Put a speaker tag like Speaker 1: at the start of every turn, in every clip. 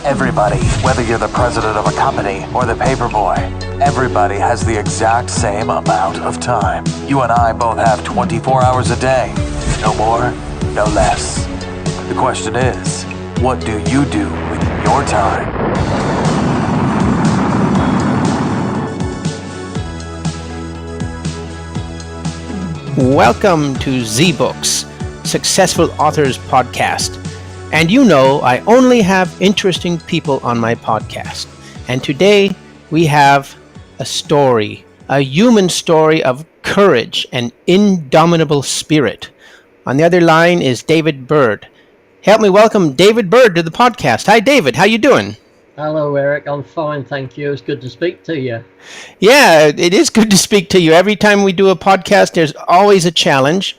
Speaker 1: Everybody, whether you're the president of a company or the paper boy, everybody has the exact same amount of time. You and I both have 24 hours a day. No more, no less. The question is, what do you do with your time?
Speaker 2: Welcome to Zbooks, Successful Authors Podcast. And you know, I only have interesting people on my podcast. And today we have a story, a human story of courage and indomitable spirit. On the other line is David Bird. Help me welcome David Bird to the podcast. Hi, David. How you doing?
Speaker 3: Hello, Eric. I'm fine, thank you. It's good to speak to you.
Speaker 2: Yeah, it is good to speak to you. Every time we do a podcast, there's always a challenge.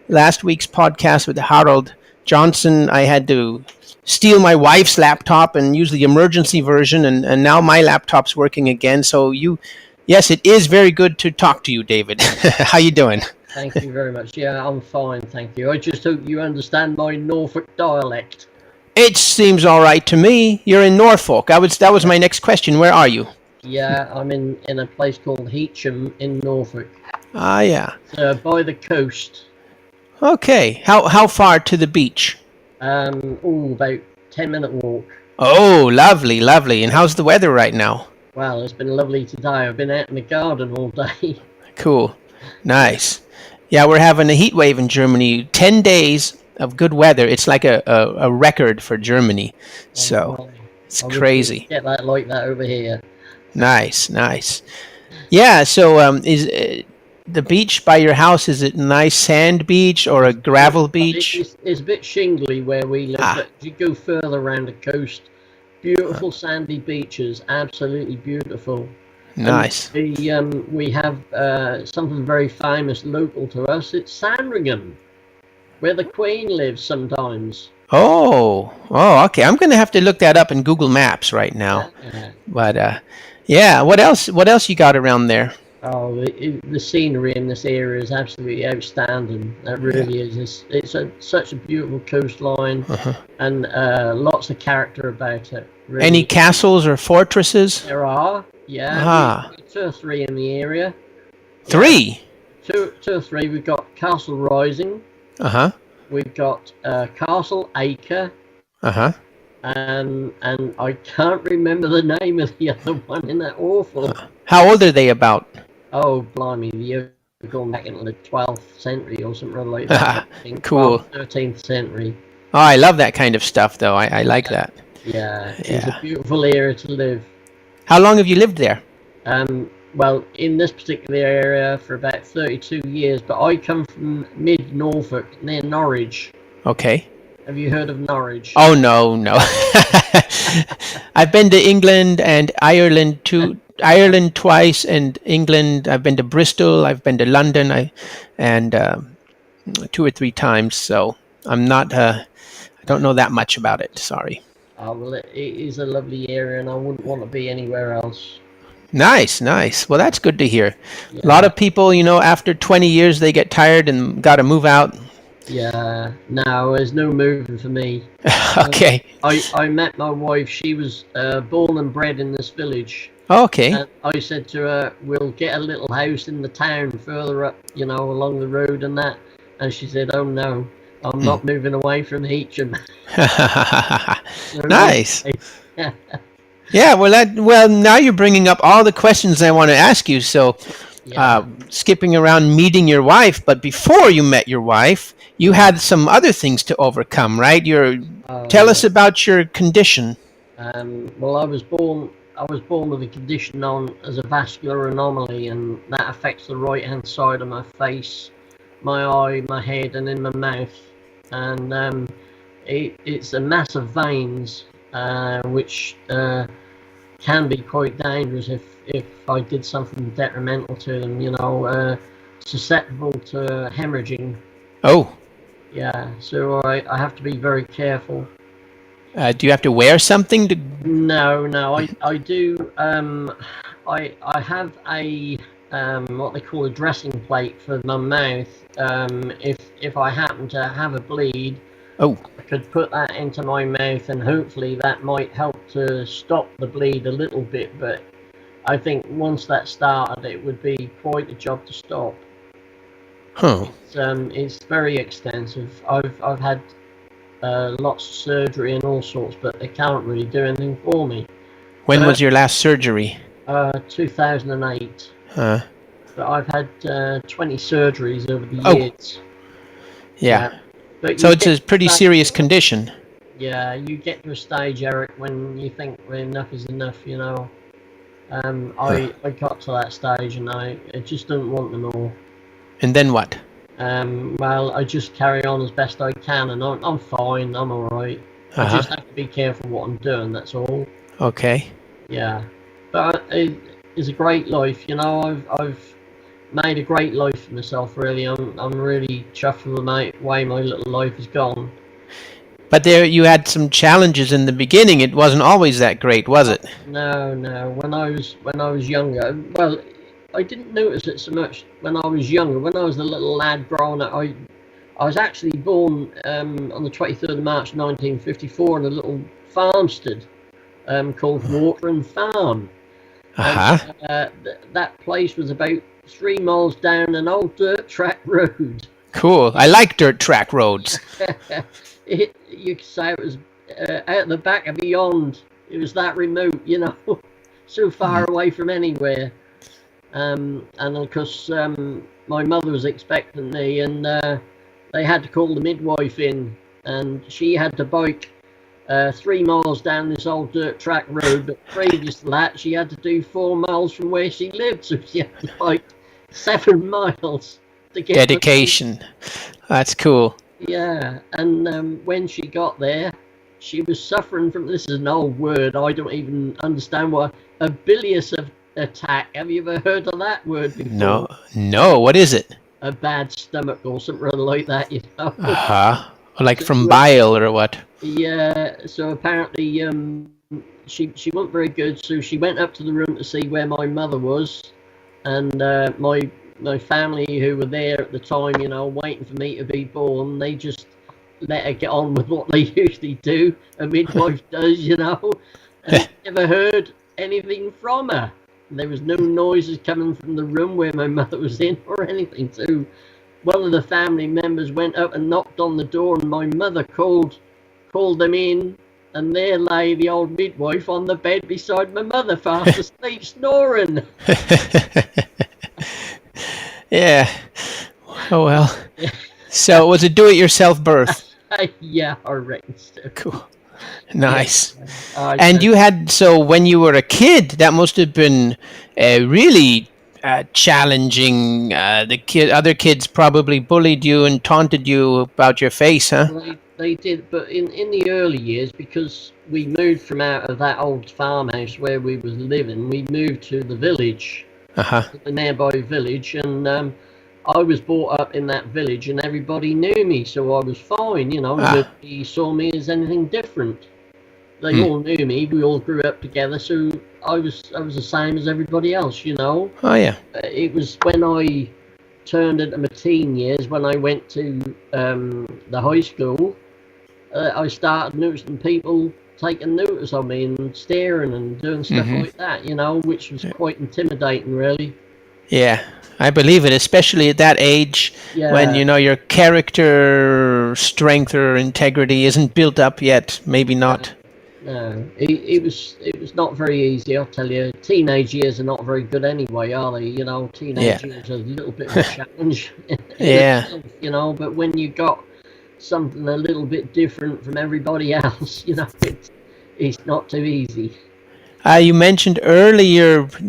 Speaker 2: Last week's podcast with Harold Johnson, I had to steal my wife's laptop and use the emergency version, and now my laptop's working again. So yes, it is very good to talk to you, David. How you doing?
Speaker 3: Thank you very much. Yeah, I'm fine, thank you. I just hope you understand my Norfolk dialect.
Speaker 2: It seems all right to me. You're in Norfolk. That was my next question. Where are you?
Speaker 3: Yeah, I'm in a place called Heacham in Norfolk.
Speaker 2: Ah, yeah.
Speaker 3: By the coast.
Speaker 2: Okay. How far to the beach?
Speaker 3: About 10-minute walk.
Speaker 2: Oh, lovely, lovely. And how's the weather right now?
Speaker 3: Well, it's been lovely today. I've been out in the garden all day.
Speaker 2: Cool. Nice. Yeah, we're having a heat wave in Germany. 10 days of good weather. It's like a record for Germany. So it's crazy.
Speaker 3: Get that like that over here.
Speaker 2: Nice. Yeah, so is the beach by your house, is it a nice sand beach or a gravel beach?
Speaker 3: It's a bit shingly where we live, but if you go further around the coast, beautiful sandy beaches, absolutely beautiful.
Speaker 2: Nice.
Speaker 3: And we have something very famous local to us. It's Sandringham, where the Queen lives sometimes.
Speaker 2: Oh, okay. I'm going to have to look that up in Google Maps right now. But yeah, what else you got around there?
Speaker 3: Oh, the scenery in this area is absolutely outstanding. That really is. It's such a beautiful coastline, and lots of character about it. Really.
Speaker 2: Any castles or fortresses?
Speaker 3: There are, yeah. 2 or 3 in the area.
Speaker 2: 3?
Speaker 3: 2 or 3. We've got Castle Rising. We've got Castle Acre. And I can't remember the name of the other one. Isn't that awful?
Speaker 2: How old are they about?
Speaker 3: Oh, blimey, you're going back into the 12th century or something like that. I think.
Speaker 2: Cool.
Speaker 3: 13th century.
Speaker 2: Oh, I love that kind of stuff, though. I like that.
Speaker 3: Yeah, it's a beautiful area to live.
Speaker 2: How long have you lived there?
Speaker 3: Well, in this particular area for about 32 years, but I come from mid-Norfolk, near Norwich.
Speaker 2: Okay.
Speaker 3: Have you heard of Norwich?
Speaker 2: Oh, no. I've been to England and Ireland twice, and England, I've been to Bristol, I've been to London, and 2 or 3 times, so I'm not, I don't know that much about it, sorry.
Speaker 3: Oh, well, it is a lovely area, and I wouldn't want to be anywhere else.
Speaker 2: Nice. Well, that's good to hear. Yeah. A lot of people, after 20 years, they get tired and got to move out.
Speaker 3: Yeah, no, there's no moving for me.
Speaker 2: Okay.
Speaker 3: I met my wife. She was born and bred in this village.
Speaker 2: Okay.
Speaker 3: And I said to her, we'll get a little house in the town further up, along the road and that. And she said, oh, no, I'm not moving away from Heacham.
Speaker 2: Nice. Yeah, well, now you're bringing up all the questions I want to ask you. So, skipping around meeting your wife, but before you met your wife, you had some other things to overcome, right? Tell us about your condition.
Speaker 3: Well, I was born with a condition known as a vascular anomaly, and that affects the right-hand side of my face, my eye, my head, and in my mouth. And it's a mass of veins, which can be quite dangerous if I did something detrimental to them, susceptible to hemorrhaging.
Speaker 2: Oh.
Speaker 3: Yeah, so I have to be very careful.
Speaker 2: Do you have to wear something to?
Speaker 3: No, I do. I have a what they call a dressing plate for my mouth. If I happen to have a bleed,
Speaker 2: Oh,
Speaker 3: I could put that into my mouth, and hopefully that might help to stop the bleed a little bit. But I think once that started, it would be quite a job to stop.
Speaker 2: huh.
Speaker 3: It's very extensive. I've had lots of surgery and all sorts, but they can't really do anything for me.
Speaker 2: When was your last surgery?
Speaker 3: 2008.
Speaker 2: Huh.
Speaker 3: But I've had 20 surgeries over the
Speaker 2: Oh.
Speaker 3: years.
Speaker 2: Yeah.
Speaker 3: But
Speaker 2: So
Speaker 3: you
Speaker 2: it's
Speaker 3: get
Speaker 2: a pretty
Speaker 3: to that-
Speaker 2: serious condition.
Speaker 3: Yeah, you get to a stage, Eric, when you think, well, enough is enough, you know. I got to that stage, and I just don't want them all.
Speaker 2: And then what?
Speaker 3: Well, I just carry on as best I can, and I'm fine. I'm all right. I just have to be careful what I'm doing. That's all.
Speaker 2: Okay.
Speaker 3: Yeah, but it's a great life. You know, I've made a great life for myself. Really, I'm really chuffed with the way my little life has gone.
Speaker 2: But there, you had some challenges in the beginning. It wasn't always that great, was it?
Speaker 3: No. When I was younger, well, I didn't notice it so much when I was younger. When I was a little lad growing up, I was actually born on the 23rd of March 1954 in a little farmstead called Watering Farm. And, that place was about 3 miles down an old dirt track road.
Speaker 2: Cool. I like dirt track roads.
Speaker 3: You could say it was out the back of beyond. It was that remote, you know, so far away from anywhere. And of course, my mother was expecting me, and they had to call the midwife in, and she had to bike 3 miles down this old dirt track road. But previous to that, she had to do 4 miles from where she lived, so she had to bike 7 miles to get
Speaker 2: Dedication. That's cool.
Speaker 3: Yeah, and when she got there, she was suffering from, this is an old word, I don't even understand what, a bilious attack. Have you ever heard of that word before?
Speaker 2: No. What is it?
Speaker 3: A bad stomach or something like that, you know.
Speaker 2: Like from bile or what?
Speaker 3: Yeah. So apparently, she wasn't very good. So she went up to the room to see where my mother was, and my family who were there at the time, you know, waiting for me to be born, they just let her get on with what they usually do. A midwife does, you know. And never heard anything from her. There was no noises coming from the room where my mother was in or anything. So one of the family members went up and knocked on the door, and my mother called them in, and there lay the old midwife on the bed beside my mother, fast asleep, snoring.
Speaker 2: Yeah. Oh well. So it was a do-it-yourself birth.
Speaker 3: Yeah, I reckon so.
Speaker 2: Cool. Nice.
Speaker 3: Yeah.
Speaker 2: And you had, so when you were a kid, that must have been really challenging. Other kids probably bullied you and taunted you about your face, huh?
Speaker 3: They did, but in the early years, because we moved from out of that old farmhouse where we was living, we moved to the village, the nearby village, and I was brought up in that village, and everybody knew me, so I was fine, you know. Nobody saw me as anything different. They all knew me. We all grew up together, so I was the same as everybody else, you know.
Speaker 2: Oh yeah.
Speaker 3: It was when I turned into my teen years, when I went to the high school, I started noticing people taking notice of me and staring and doing stuff like that, you know, which was quite intimidating, really.
Speaker 2: Yeah, I believe it, especially at that age, when, you know, your character strength or integrity isn't built up yet. Maybe not.
Speaker 3: No, it was not very easy, I'll tell you. Teenage years are not very good anyway, are they? You know, teenage years are a little bit of a challenge.
Speaker 2: Yeah.
Speaker 3: You know, but when you got something a little bit different from everybody else, you know, it's not too easy.
Speaker 2: You mentioned earlier when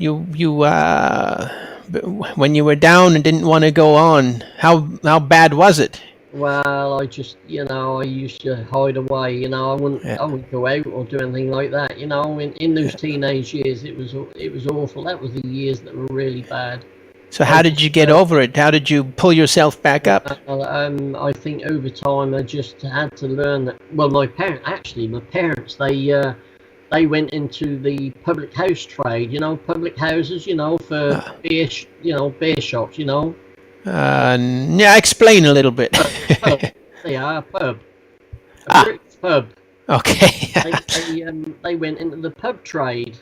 Speaker 2: you were down and didn't want to go on. How bad was it?
Speaker 3: Well, I just, you know, I used to hide away. You know, I wouldn't go out or do anything like that. You know, in those teenage years, it was awful. That was the years that were really bad.
Speaker 2: So how did you get over it? How did you pull yourself back up?
Speaker 3: I think over time I just had to learn that. Well, my parents, they went into the public house trade. You know, public houses. You know, for beer shops. You know.
Speaker 2: Yeah, explain a little bit.
Speaker 3: They are a pub. a British pub.
Speaker 2: Okay.
Speaker 3: They went into the pub trade,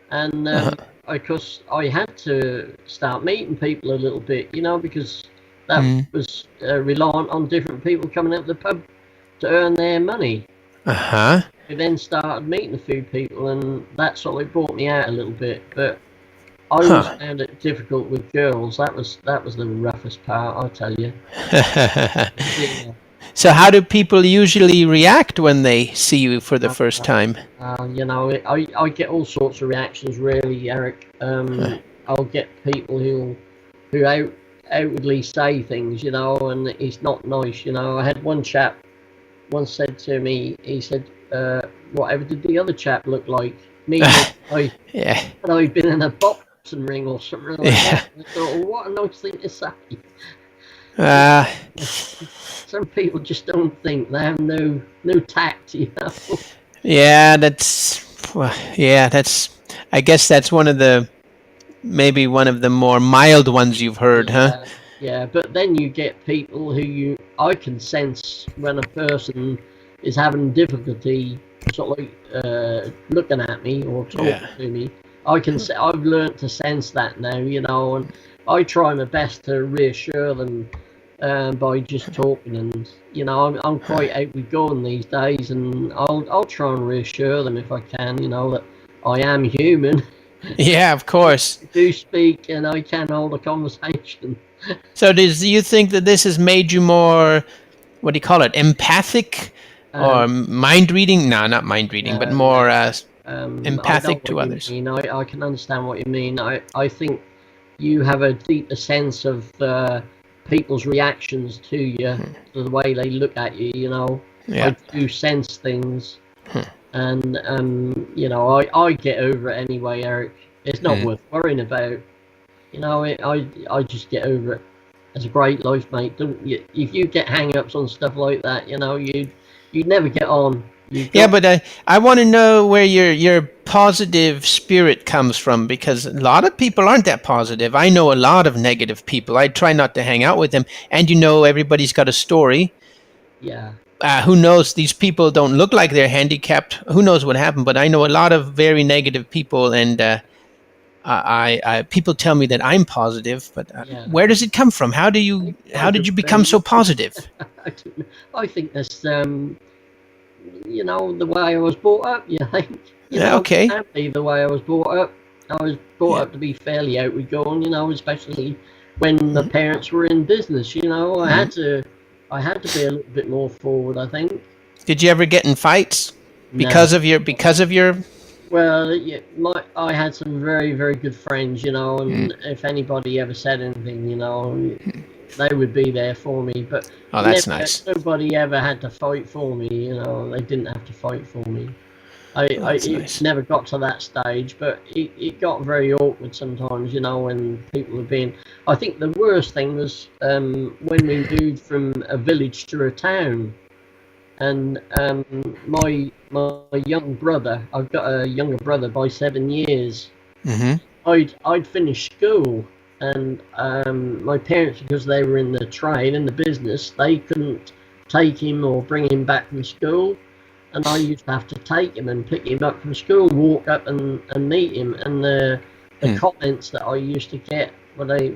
Speaker 3: and of course I had to start meeting people a little bit, because that was reliant on different people coming out of the pub to earn their money.
Speaker 2: Uh-huh.
Speaker 3: I then started meeting a few people, and that sort of brought me out a little bit. But I always found it difficult with girls. That was the roughest part, I tell you. Yeah.
Speaker 2: So how do people usually react when they see you for the first time?
Speaker 3: I get all sorts of reactions, really, Eric. I'll get people who outwardly say things, and it's not nice. I had one chap once said to me, he said, whatever did the other chap look like? Me, I'd been in a boxing ring or something like that. I thought, well, what a nice thing to say. Some people just don't think. They have no tact,
Speaker 2: Yeah, I guess that's maybe one of the more mild ones you've heard, huh?
Speaker 3: Yeah, but then you get people I can sense when a person is having difficulty sort of looking at me or talking to me. I've learnt to sense that now, and I try my best to reassure them by just talking, and I'm quite outgoing these days, and I'll try and reassure them if I can, that I am human.
Speaker 2: Yeah, of course.
Speaker 3: I do speak, and I can hold a conversation.
Speaker 2: So do you think that this has made you more, what do you call it, empathic or mind reading? No, not mind reading, but more empathic to others.
Speaker 3: I can understand what you mean. I think you have a deeper sense of people's reactions to you, to the way they look at you.
Speaker 2: Yeah.
Speaker 3: I do sense things, and I get over it anyway, Eric. It's not worth worrying about. I just get over it. It's a great life, mate. If you get hang-ups on stuff like that, you'd never get on.
Speaker 2: But I want to know where your positive spirit comes from, because a lot of people aren't that positive. I know a lot of negative people. I try not to hang out with them. And everybody's got a story.
Speaker 3: Yeah.
Speaker 2: Who knows? These people don't look like they're handicapped. Who knows what happened? But I know a lot of very negative people, and people tell me that I'm positive. But where does it come from? How did you become so positive?
Speaker 3: I think that's the way I was brought up.
Speaker 2: Okay.
Speaker 3: The way I was brought up. I was brought up to be fairly outgoing. Especially when the parents were in business. I had to be a little bit more forward, I think.
Speaker 2: Did you ever get in fights because of your?
Speaker 3: Well, I had some very, very good friends, and if anybody ever said anything, they would be there for me. But
Speaker 2: that's nice.
Speaker 3: Nobody ever had to fight for me, they didn't have to fight for me. It never got to that stage, but it got very awkward sometimes, when people were being... I think the worst thing was when we moved from a village to a town, and my young brother, I've got a younger brother by 7 years, I'd finished school, and my parents, because they were in the trade, in the business, they couldn't take him or bring him back from school. And I used to have to take him and pick him up from school, walk up and meet him. And the comments that I used to get when I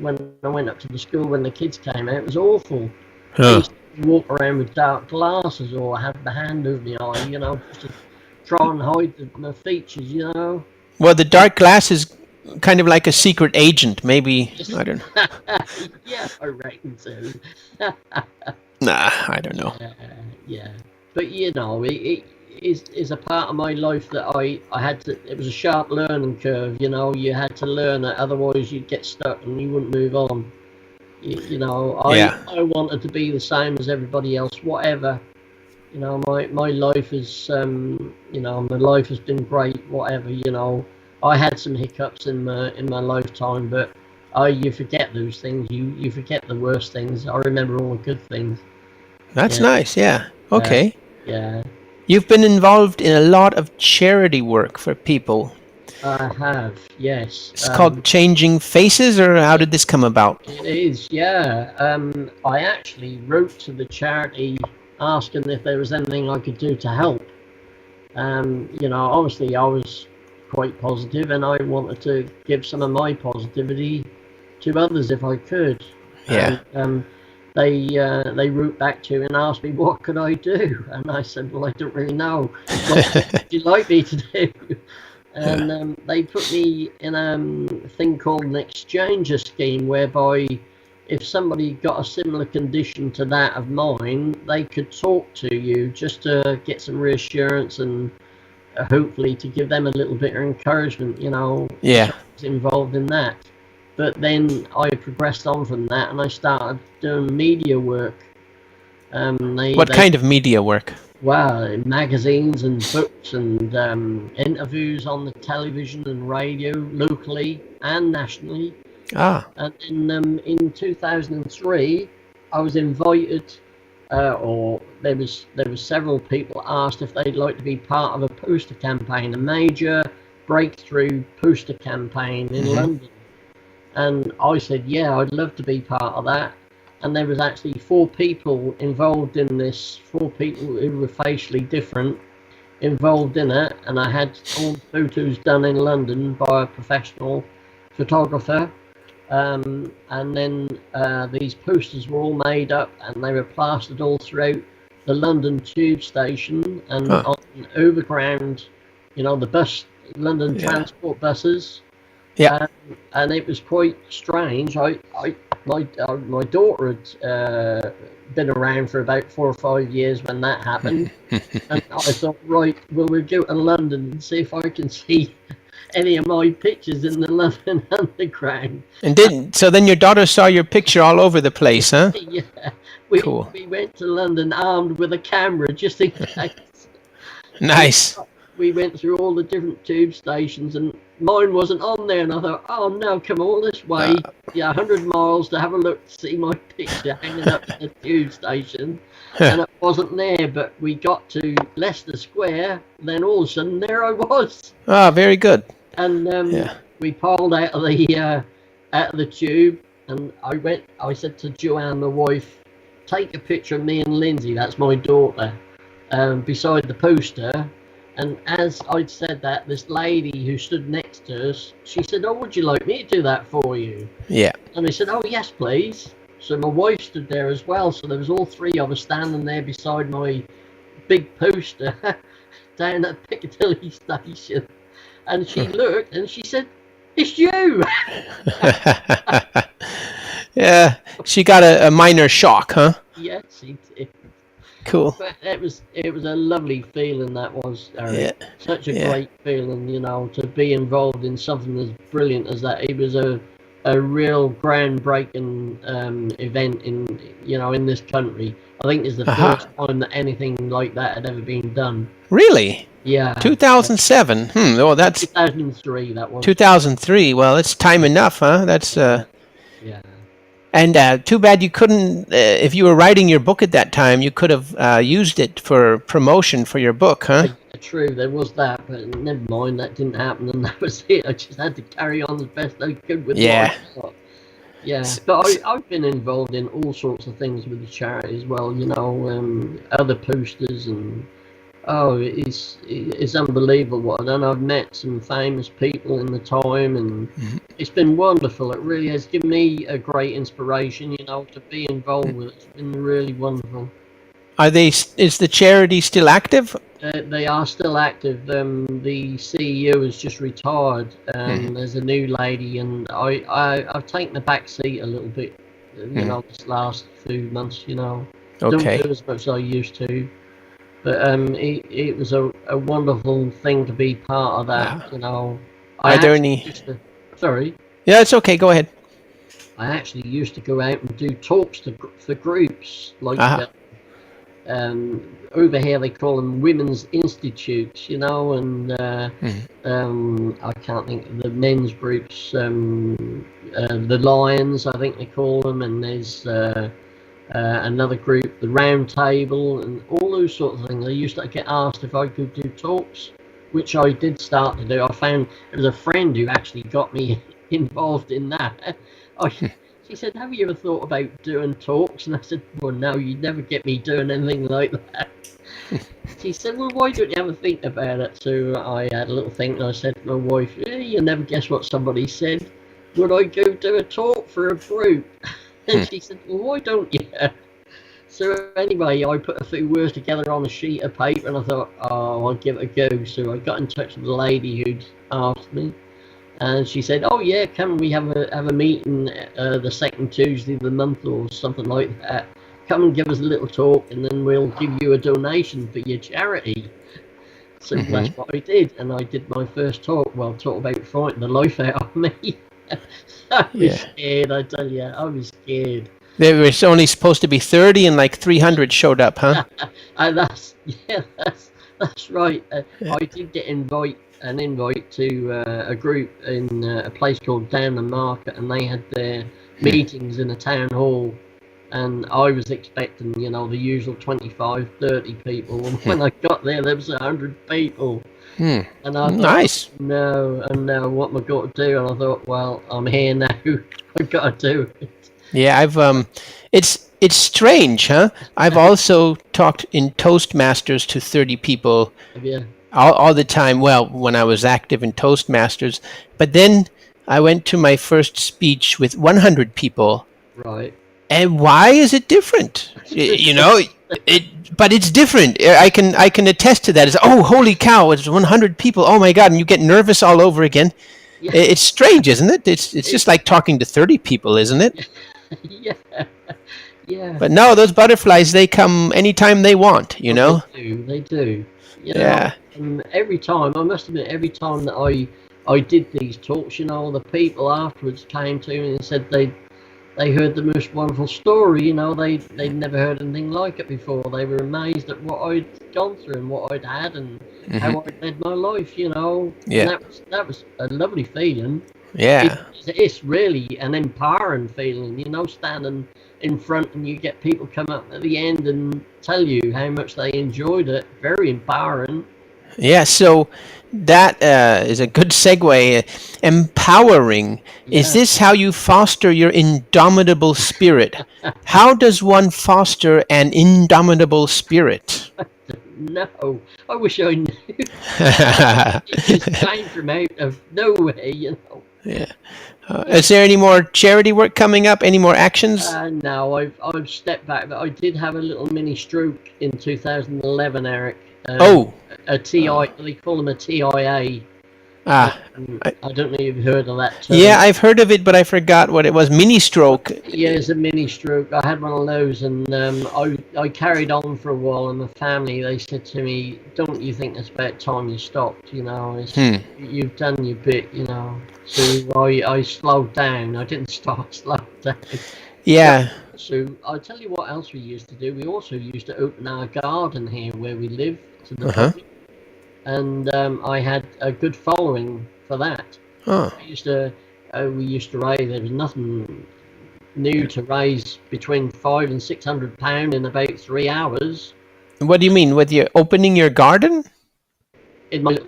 Speaker 3: went up to the school when the kids came out, it was awful. I used to walk around with dark glasses or have the hand over my eye, just to try and hide my features,
Speaker 2: Well, the dark glasses kind of like a secret agent, maybe. I don't know.
Speaker 3: Yeah, I reckon so.
Speaker 2: Nah, I don't know.
Speaker 3: Yeah. But it is a part of my life that I had to. It was a sharp learning curve. You had to learn it, otherwise you'd get stuck and you wouldn't move on. I wanted to be the same as everybody else. Whatever, my life is my life has been great. Whatever, I had some hiccups in my lifetime, but you forget those things. You forget the worst things. I remember all the good things.
Speaker 2: That's nice. Yeah. Okay.
Speaker 3: Yeah.
Speaker 2: You've been involved in a lot of charity work for people.
Speaker 3: I have, yes.
Speaker 2: It's called Changing Faces, or how did this come about?
Speaker 3: It is, yeah. I actually wrote to the charity asking if there was anything I could do to help. Obviously I was quite positive, and I wanted to give some of my positivity to others if I could.
Speaker 2: Yeah.
Speaker 3: And they wrote back to me and asked me what could I do, and I said, well, I don't really know. What would you like me to do? And they put me in a thing called an exchanger scheme, whereby if somebody got a similar condition to that of mine, they could talk to you just to get some reassurance and hopefully to give them a little bit of encouragement,
Speaker 2: Yeah.
Speaker 3: involved in that. But then I progressed on from that, and I started doing media work.
Speaker 2: What kind of media work?
Speaker 3: Well, magazines and books and interviews on the television and radio, locally and nationally. And then in 2003, I was invited, or there was several people asked if they'd like to be part of a poster campaign, a major breakthrough poster campaign in London. And I said, yeah, I'd love to be part of that. And there was actually 4 people involved in this, 4 people who were facially different involved in it. And I had all the photos done in London by a professional photographer. And then these posters were all made up, and they were plastered all throughout the London tube station and on overground, the London transport buses.
Speaker 2: Yeah.
Speaker 3: And it was quite strange. My daughter had been around for about 4 or 5 years when that happened. And I thought, right, well, we'll go to London and see if I can see any of my pictures in the London Underground.
Speaker 2: And so then your daughter saw your picture all over the place, huh?
Speaker 3: Yeah.
Speaker 2: Cool.
Speaker 3: We went to London armed with a camera just in case.
Speaker 2: Nice.
Speaker 3: We went through all the different tube stations, and mine wasn't on there, and I thought, oh no, come all this way, 100 miles to have a look to see my picture hanging up in the tube station, and it wasn't there. But we got to Leicester Square, then all of a sudden there I was.
Speaker 2: Very good.
Speaker 3: And we piled out of the tube, and I said to Joanne, my wife, take a picture of me and Lindsay, that's my daughter, beside the poster. And as I'd said that, this lady who stood next to us, she said, oh, would you like me to do that for you?
Speaker 2: Yeah.
Speaker 3: And I said, oh, yes, please. So my wife stood there as well. So there was all 3 of us standing there beside my big poster down at Piccadilly station. And she looked and she said, it's you.
Speaker 2: Yeah. She got a minor shock, huh?
Speaker 3: Yes, she did.
Speaker 2: Cool.
Speaker 3: But it was a lovely feeling, that was, Eric. Yeah. Such a great feeling, to be involved in something as brilliant as that. It was a real groundbreaking event in this country. I think it's the first time that anything like that had ever been done. Really? Yeah.
Speaker 2: 2007. Well, that's
Speaker 3: 2003. That was
Speaker 2: 2003. Well, it's time enough, huh? That's
Speaker 3: yeah.
Speaker 2: And too bad you couldn't, if you were writing your book at that time, you could have used it for promotion for your book, huh?
Speaker 3: True, there was that, but never mind, that didn't happen, and that was it. I just had to carry on as best I could with life. Yeah, but I've been involved in all sorts of things with the charity as well, other posters, and it's unbelievable what I've done. I've met some famous people in the time, and it's been wonderful. It really has given me a great inspiration, to be involved with it. It's been really wonderful.
Speaker 2: Is the charity still active?
Speaker 3: They are still active. The CEO has just retired. There's a new lady, and I've taken the back seat a little bit, this last few months, Don't do as much as I used to. But it was a wonderful thing to be part of that,
Speaker 2: Are there any...
Speaker 3: Sorry?
Speaker 2: Yeah, it's okay. Go ahead.
Speaker 3: I actually used to go out and do talks for groups, like over here they call them women's institutes, and I can't think of the men's groups, the Lions, I think they call them, and there's another group, the Round Table, and all those sorts of things. I used to get asked if I could do talks, which I did start to do. I found it was a friend who actually got me involved in that. She said, have you ever thought about doing talks? And I said, well, no, you'd never get me doing anything like that. She said, well, why don't you have a think about it? So I had a little think, and I said to my wife, you'll never guess what somebody said. Would I go do a talk for a group? And she said, well, why don't you? So anyway, I put a few words together on a sheet of paper, and I thought, oh, I'll give it a go. So I got in touch with the lady who'd asked me, and she said, oh yeah, can we have a meeting the second Tuesday of the month or something like that? Come and give us a little talk, and then we'll give you a donation for your charity. So that's what I did, and I did my first talk. Well, talk about frightening the life out of me. I was scared, I tell you, I was scared.
Speaker 2: There was only supposed to be 30 and like 300 showed up, huh?
Speaker 3: That's right. I did get an invite to a group in a place called Down the Market, and they had their meetings in a town hall, and I was expecting, the usual 25, 30 people, and when I got there was 100 people. And I thought,
Speaker 2: nice.
Speaker 3: No, what am I going to do? And I thought, well, I'm here now. I've got to do it.
Speaker 2: Yeah, it's strange, huh? I've also talked in Toastmasters to 30 people all the time. Well, when I was active in Toastmasters, but then I went to my first speech with 100 people.
Speaker 3: Right.
Speaker 2: And why is it different? But it's different. I can attest to that. It's, oh, holy cow! It's 100 people. Oh my God! And you get nervous all over again. Yeah. It's strange, isn't it? It's just like talking to 30 people, isn't it?
Speaker 3: Yeah.
Speaker 2: But no, those butterflies, they come anytime they want,
Speaker 3: They do. And every time, I must admit, every time that I did these talks, the people afterwards came to me and said they heard the most wonderful story, they'd never heard anything like it before. They were amazed at what I'd gone through and what I'd had and how I'd led my life, Yeah. And that was a lovely feeling.
Speaker 2: Yeah.
Speaker 3: It's really an empowering feeling, standing in front and you get people come up at the end and tell you how much they enjoyed it. Very empowering.
Speaker 2: Yeah, so that is a good segue. Empowering. Yeah. Is this how you foster your indomitable spirit? How does one foster an indomitable spirit?
Speaker 3: No, I wish I knew. It just came from out of nowhere,
Speaker 2: Yeah. Is there any more charity work coming up? Any more actions?
Speaker 3: No, I've stepped back, but I did have a little mini stroke in 2011, Eric. A TI, they call them a TIA. I don't know if you've heard of that term.
Speaker 2: Yeah, I've heard of it, but I forgot what it was. Mini stroke.
Speaker 3: Yeah, it's a mini stroke. I had one of those, and I carried on for a while, and the family, they said to me, don't you think it's about time you stopped, You've done your bit, So I slowed down. I didn't start, slowed down.
Speaker 2: Yeah.
Speaker 3: So I'll tell you what else we used to do. We also used to open our garden here where we live to the public. And I had a good following for that. We used to raise. There was nothing new to raise between £500 and £600 in about 3 hours.
Speaker 2: What do you mean? With you opening your garden?
Speaker 3: What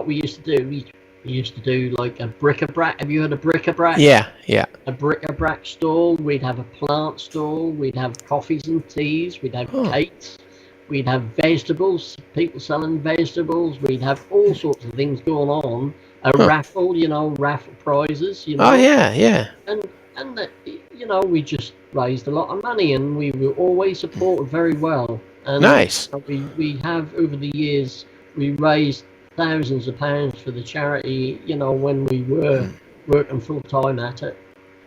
Speaker 3: we used to do, we used to do like a bric-a-brac. Have you heard of bric-a-brac?
Speaker 2: Yeah.
Speaker 3: A bric-a-brac stall. We'd have a plant stall. We'd have coffees and teas. We'd have cakes. We'd have vegetables, people selling vegetables. We'd have all sorts of things going on. A raffle, raffle prizes,
Speaker 2: Oh, yeah.
Speaker 3: And we just raised a lot of money, and we were always supported very well. And
Speaker 2: nice.
Speaker 3: We have, over the years, we raised thousands of pounds for the charity, when we were working full time at it.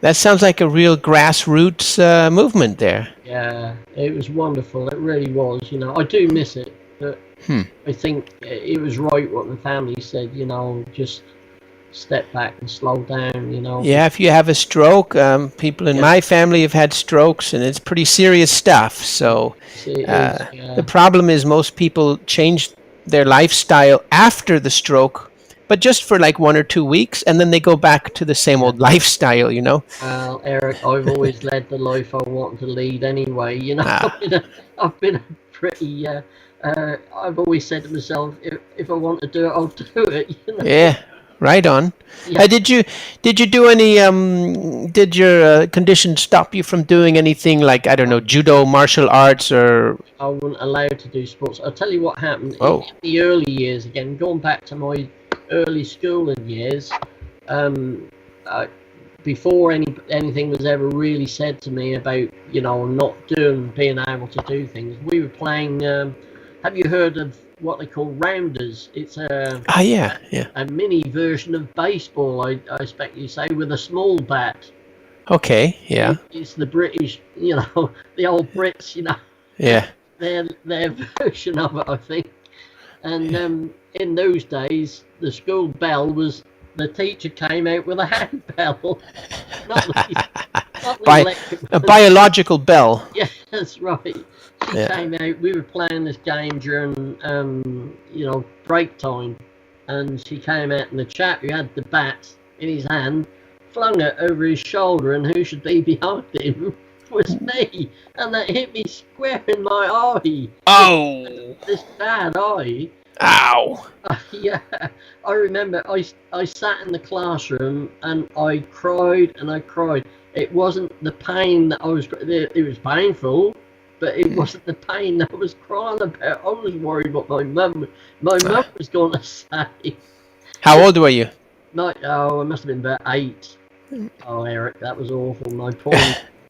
Speaker 2: That sounds like a real grassroots movement there.
Speaker 3: Yeah, it was wonderful. It really was. I do miss it, but I think it was right what the family said. Just step back and slow down.
Speaker 2: Yeah, if you have a stroke, people in my family have had strokes, and it's pretty serious stuff. So the problem is most people change their lifestyle after the stroke, but just for like 1 or 2 weeks, and then they go back to the same old lifestyle,
Speaker 3: Well, Eric, I've always led the life I want to lead anyway, I've been pretty, I've always said to myself, if I want to do it, I'll do it,
Speaker 2: Yeah, Right on.
Speaker 3: Yeah.
Speaker 2: Did you do any? Did your condition stop you from doing anything like, I don't know, judo, martial arts, or?
Speaker 3: I wasn't allowed to do sports. I'll tell you what happened
Speaker 2: Oh.
Speaker 3: in the early years. Again, going back to my early schooling years, before anything was ever really said to me about not being able to do things, we were playing. Have you heard of what they call rounders? It's
Speaker 2: Yeah.
Speaker 3: a mini version of baseball, I expect you say, with a small bat.
Speaker 2: Okay. Yeah.
Speaker 3: It's the British, the old Brits,
Speaker 2: Yeah.
Speaker 3: their version of it, I think. And in those days, the school bell was the teacher came out with a handbell, not the electric
Speaker 2: A
Speaker 3: one.
Speaker 2: biological bell.
Speaker 3: Yeah, that's right. She came out. We were playing this game during, break time, and she came out, and the chap who had the bat in his hand flung it over his shoulder, and who should be behind him was me, and that hit me square in my eye.
Speaker 2: Oh!
Speaker 3: This bad eye.
Speaker 2: Ow!
Speaker 3: Yeah, I remember I sat in the classroom and I cried and I cried. It wasn't the pain that it was painful, but it wasn't the pain that I was crying about. I was worried what my mum was going to say.
Speaker 2: How old were you?
Speaker 3: I must have been about 8. Oh, Eric, that was awful. My poor,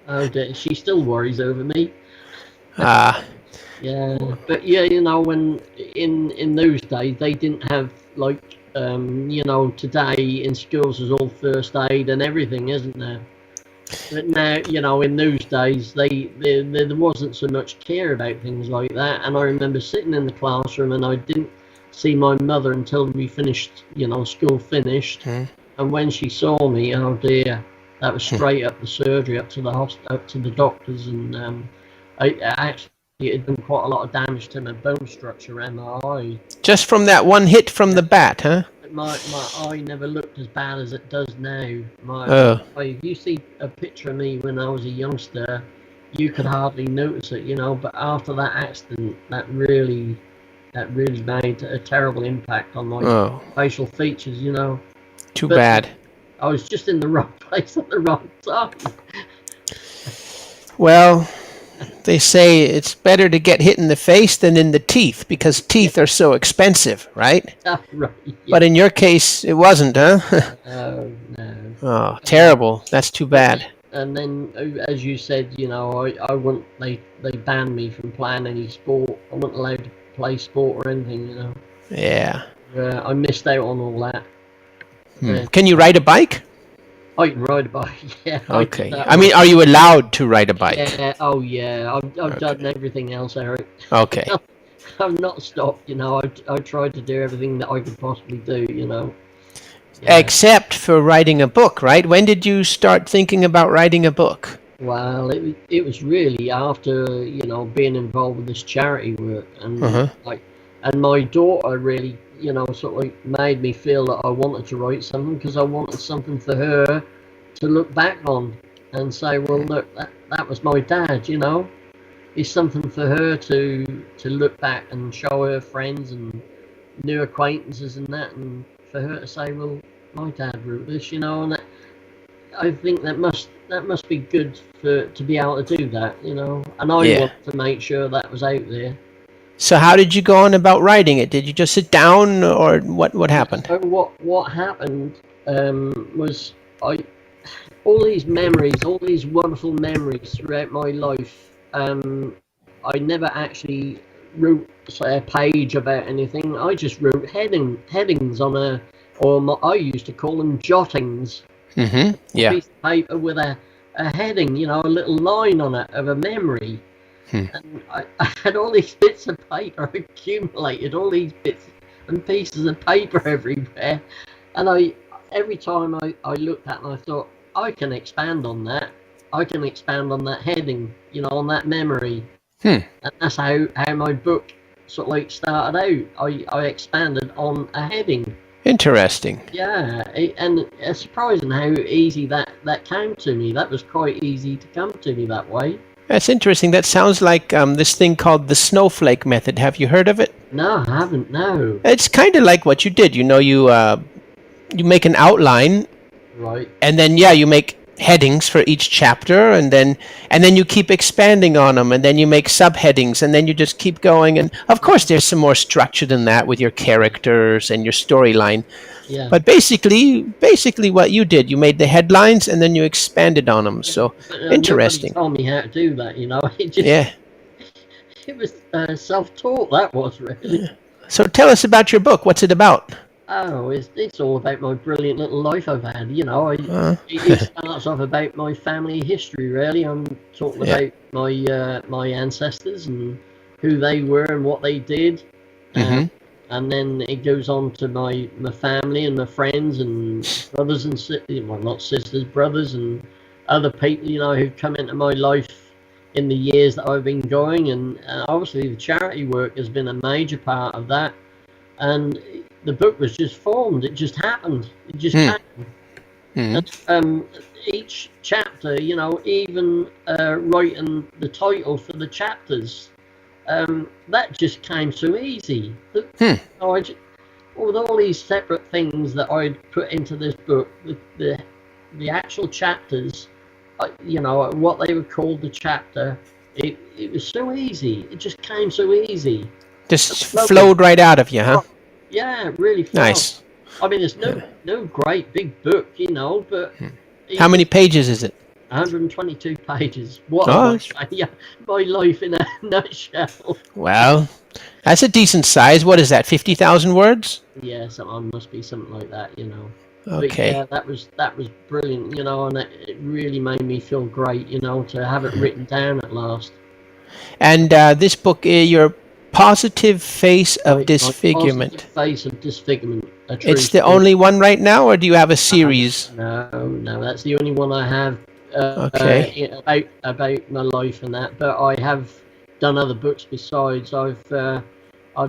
Speaker 3: oh dear, she still worries over me. Yeah, but yeah, when in those days they didn't have like today in schools is all first aid and everything, isn't there? But now, in those days there wasn't so much care about things like that. And I remember sitting in the classroom and I didn't see my mother until we finished, school finished. And when she saw me, oh dear, that was straight up the surgery, up to the doctors, and it had done quite a lot of damage to my bone structure around my eye.
Speaker 2: Just from that one hit from the bat, huh?
Speaker 3: My eye never looked as bad as it does now. If you see a picture of me when I was a youngster, you could hardly notice it, But after that accident, that really made a terrible impact on my facial features,
Speaker 2: Too bad.
Speaker 3: I was just in the wrong place at the wrong time.
Speaker 2: Well, they say it's better to get hit in the face than in the teeth because teeth are so expensive, right?
Speaker 3: Right. Yeah.
Speaker 2: But in your case, it wasn't, huh?
Speaker 3: Oh, no.
Speaker 2: Oh, terrible. That's too bad.
Speaker 3: And then, as you said, I wouldn't. They banned me from playing any sport. I wasn't allowed to play sport or anything,
Speaker 2: Yeah.
Speaker 3: I missed out on all that.
Speaker 2: Can you ride a bike?
Speaker 3: I can ride a bike, yeah.
Speaker 2: Okay. I mean, are you allowed to ride a bike?
Speaker 3: Yeah. Oh, yeah. I've done everything else, Eric.
Speaker 2: Okay.
Speaker 3: I've not stopped, I tried to do everything that I could possibly do, Yeah.
Speaker 2: Except for writing a book, right? When did you start thinking about writing a book?
Speaker 3: Well, it was really after, being involved with this charity work. And, and my daughter really, sort of like made me feel that I wanted to write something because I wanted something for her to look back on and say, well, look, that was my dad, It's something for her to look back and show her friends and new acquaintances and that, and for her to say, well, my dad wrote this, and I think that must be good to be able to do that, And I want to make sure that was out there.
Speaker 2: So how did you go on about writing it? Did you just sit down, or what happened?
Speaker 3: What happened was all these memories, all these wonderful memories throughout my life. I never actually wrote a page about anything. I just wrote headings on I used to call them jottings.
Speaker 2: Mm-hmm. Yeah.
Speaker 3: A piece of paper with a heading, a little line on it of a memory. And I had all these bits of paper accumulated, all these bits and pieces of paper everywhere. And every time I looked at it, I thought, I can expand on that. I can expand on that heading, on that memory. And that's how my book sort of like started out. I expanded on a heading.
Speaker 2: Interesting.
Speaker 3: Yeah, and it's surprising how easy that came to me. That was quite easy to come to me that way.
Speaker 2: That's interesting. That sounds like this thing called the snowflake method. Have you heard of it?
Speaker 3: No, I haven't, no.
Speaker 2: It's kind of like what you did. You you make an outline,
Speaker 3: Right.
Speaker 2: and then you make headings for each chapter, and then you keep expanding on them, and then you make subheadings, and then you just keep going. And of course there's some more structure than that with your characters and your storyline.
Speaker 3: Yeah.
Speaker 2: But basically what you did, you made the headlines and then you expanded on them. So interesting.
Speaker 3: Nobody told me how to do that, It just, it was self-taught, that was really.
Speaker 2: So tell us about your book. What's it about?
Speaker 3: Oh, it's all about my brilliant little life I've had. It starts off about my family history. Really, I'm talking about my ancestors and who they were and what they did, and then it goes on to my family and my friends and brothers and not sisters, brothers and other people who've come into my life in the years that I've been going, and obviously the charity work has been a major part of that. And the book was just formed. It just happened. It just happened. And, each chapter, even writing the title for the chapters, that just came so easy. With all these separate things that I'd put into this book, the actual chapters, what they were called the chapter, it was so easy. It just came so easy.
Speaker 2: Just flowed right out of you, huh?
Speaker 3: Yeah, really flowed.
Speaker 2: Nice.
Speaker 3: I mean, it's no great big book, but...
Speaker 2: How many pages is it?
Speaker 3: 122 pages. What my life in a nutshell.
Speaker 2: Well, that's a decent size. What is that, 50,000 words?
Speaker 3: Yeah, must be something like that,
Speaker 2: Okay.
Speaker 3: But yeah, that was brilliant, and it really made me feel great, to have it written down at last.
Speaker 2: And this book, your positive face of disfigurement.
Speaker 3: Positive face of disfigurement.
Speaker 2: It's the only one right now, or do you have a series?
Speaker 3: No, that's the only one I have. About my life and that, but I have done other books besides. I've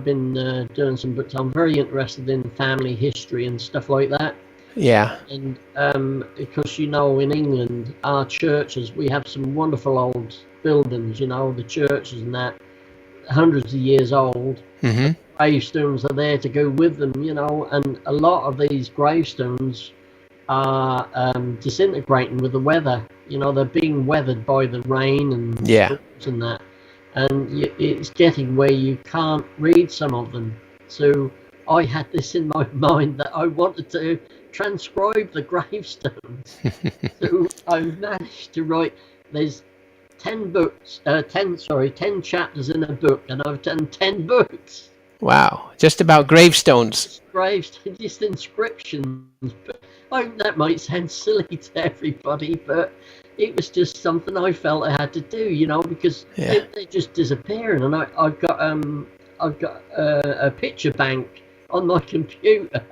Speaker 3: been doing some books. I'm very interested in family history and stuff like that.
Speaker 2: Yeah.
Speaker 3: And because in England, our churches, we have some wonderful old buildings. The churches and that, hundreds of years old. Gravestones are there to go with them, and a lot of these gravestones are disintegrating with the weather. They're being weathered by the rain and and that, and it's getting where you can't read some of them. So I had this in my mind that I wanted to transcribe the gravestones. So I managed to write. There's 10 chapters in a book, and I've done 10 books.
Speaker 2: Wow, just about gravestones.
Speaker 3: Gravestones, just inscriptions. But that might sound silly to everybody, but it was just something I felt I had to do, because they're just disappearing. And I've got a picture bank on my computer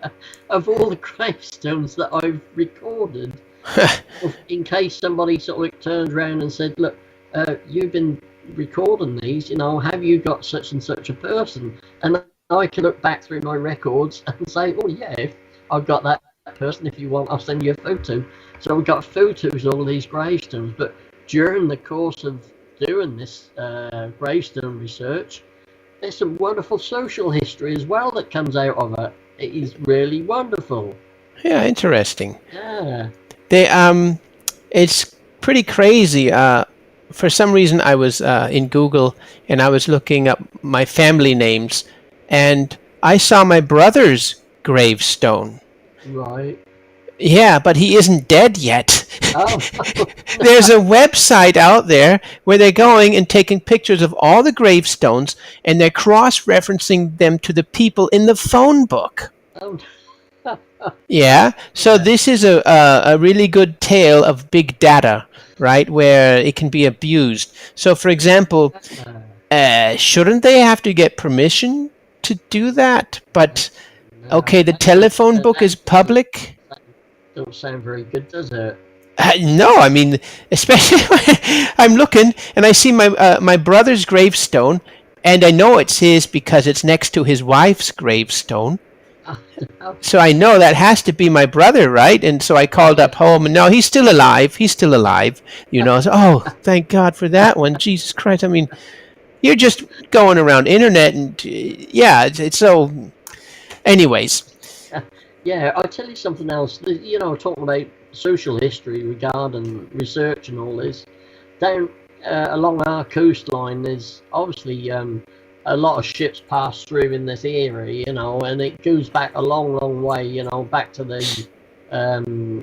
Speaker 3: of all the gravestones that I've recorded, in case somebody sort of turned around and said, "Look, you've been recording these, have you got such and such a person?" And I can look back through my records and say, "Oh yeah, I've got that person. If you want, I'll send you a photo." So we've got photos of all these gravestones. But during the course of doing this gravestone research, there's some wonderful social history as well that comes out of it. It is really wonderful.
Speaker 2: Yeah, interesting.
Speaker 3: Yeah.
Speaker 2: It's pretty crazy. For some reason, I was in Google and I was looking up my family names, and I saw my brother's gravestone.
Speaker 3: Right.
Speaker 2: Yeah, but he isn't dead yet.
Speaker 3: Oh.
Speaker 2: There's a website out there where they're going and taking pictures of all the gravestones, and they're cross-referencing them to the people in the phone book.
Speaker 3: Oh.
Speaker 2: Yeah, so this is a really good tale of big data, right, where it can be abused. So, for example, shouldn't they have to get permission to do that? But, okay, the telephone book is public.
Speaker 3: Don't sound very good, does it?
Speaker 2: No, I mean, especially when I'm looking and I see my brother's gravestone, and I know it's his because it's next to his wife's gravestone. So I know that has to be my brother, right? And so I called up home, and no, he's still alive. So, oh, thank God for that one. Jesus Christ. I mean, you're just going around internet, and it's so... Anyways.
Speaker 3: Yeah, I'll tell you something else. You know, talking about social history regarding research and all this, down along our coastline, there's obviously a lot of ships pass through in this area, you know, and it goes back a long, long way, you know, back to the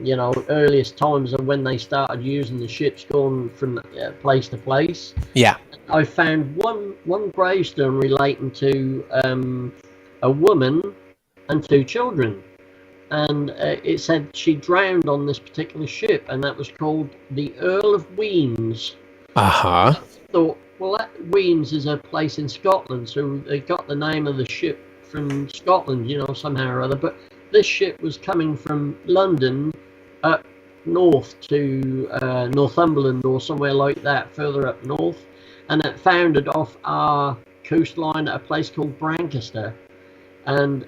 Speaker 3: you know, earliest times of when they started using the ships going from place to place.
Speaker 2: Yeah.
Speaker 3: I found one gravestone relating to a woman and two children, and it said she drowned on this particular ship, and that was called the Earl of Weems.
Speaker 2: Uh-huh.
Speaker 3: I thought, well, that Weems is a place in Scotland, so they got the name of the ship from Scotland, you know, somehow or other. But this ship was coming from London up north to Northumberland or somewhere like that, further up north, and it foundered off our coastline at a place called Brancaster. And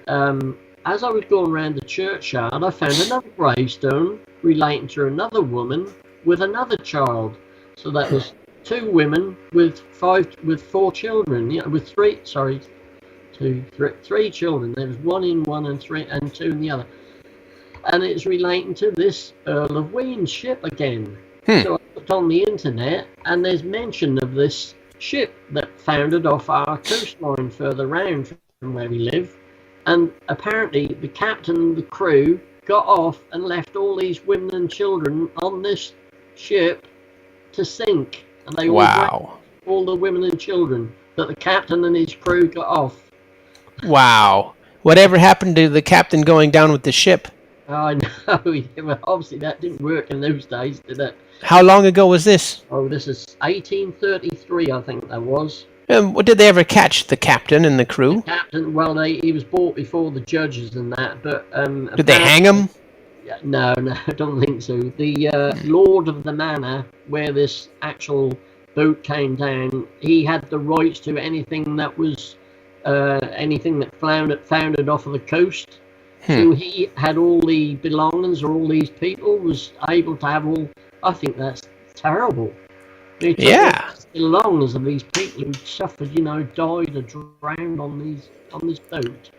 Speaker 3: as I was going around the churchyard, I found another gravestone relating to another woman with another child. So that was two women with four children. Yeah, with three children. There was one in one and two in the other. And it's relating to this Earl of Weems ship again. So I looked on the internet, and there's mention of this ship that foundered off our coastline further round from where we live. And apparently the captain and the crew got off and left all these women and children on this ship to sink. And they all the women and children that the captain and his crew got off.
Speaker 2: Wow. Whatever happened to the captain going down with the ship?
Speaker 3: I know. Well, obviously that didn't work in those days, did it?
Speaker 2: How long ago was this?
Speaker 3: Oh, this is 1833, I think that was.
Speaker 2: Did they ever catch the captain and the crew?
Speaker 3: The captain, well, he was brought before the judges and that, but
Speaker 2: did they hang him?
Speaker 3: No, I don't think so. The lord of the manor, where this actual boat came down, he had the rights to anything that was anything that foundered off of the coast. So he had all the belongings, or all these people was able to have all. I think that's terrible. He took the belongings of these people who suffered, you know, died or drowned on this boat.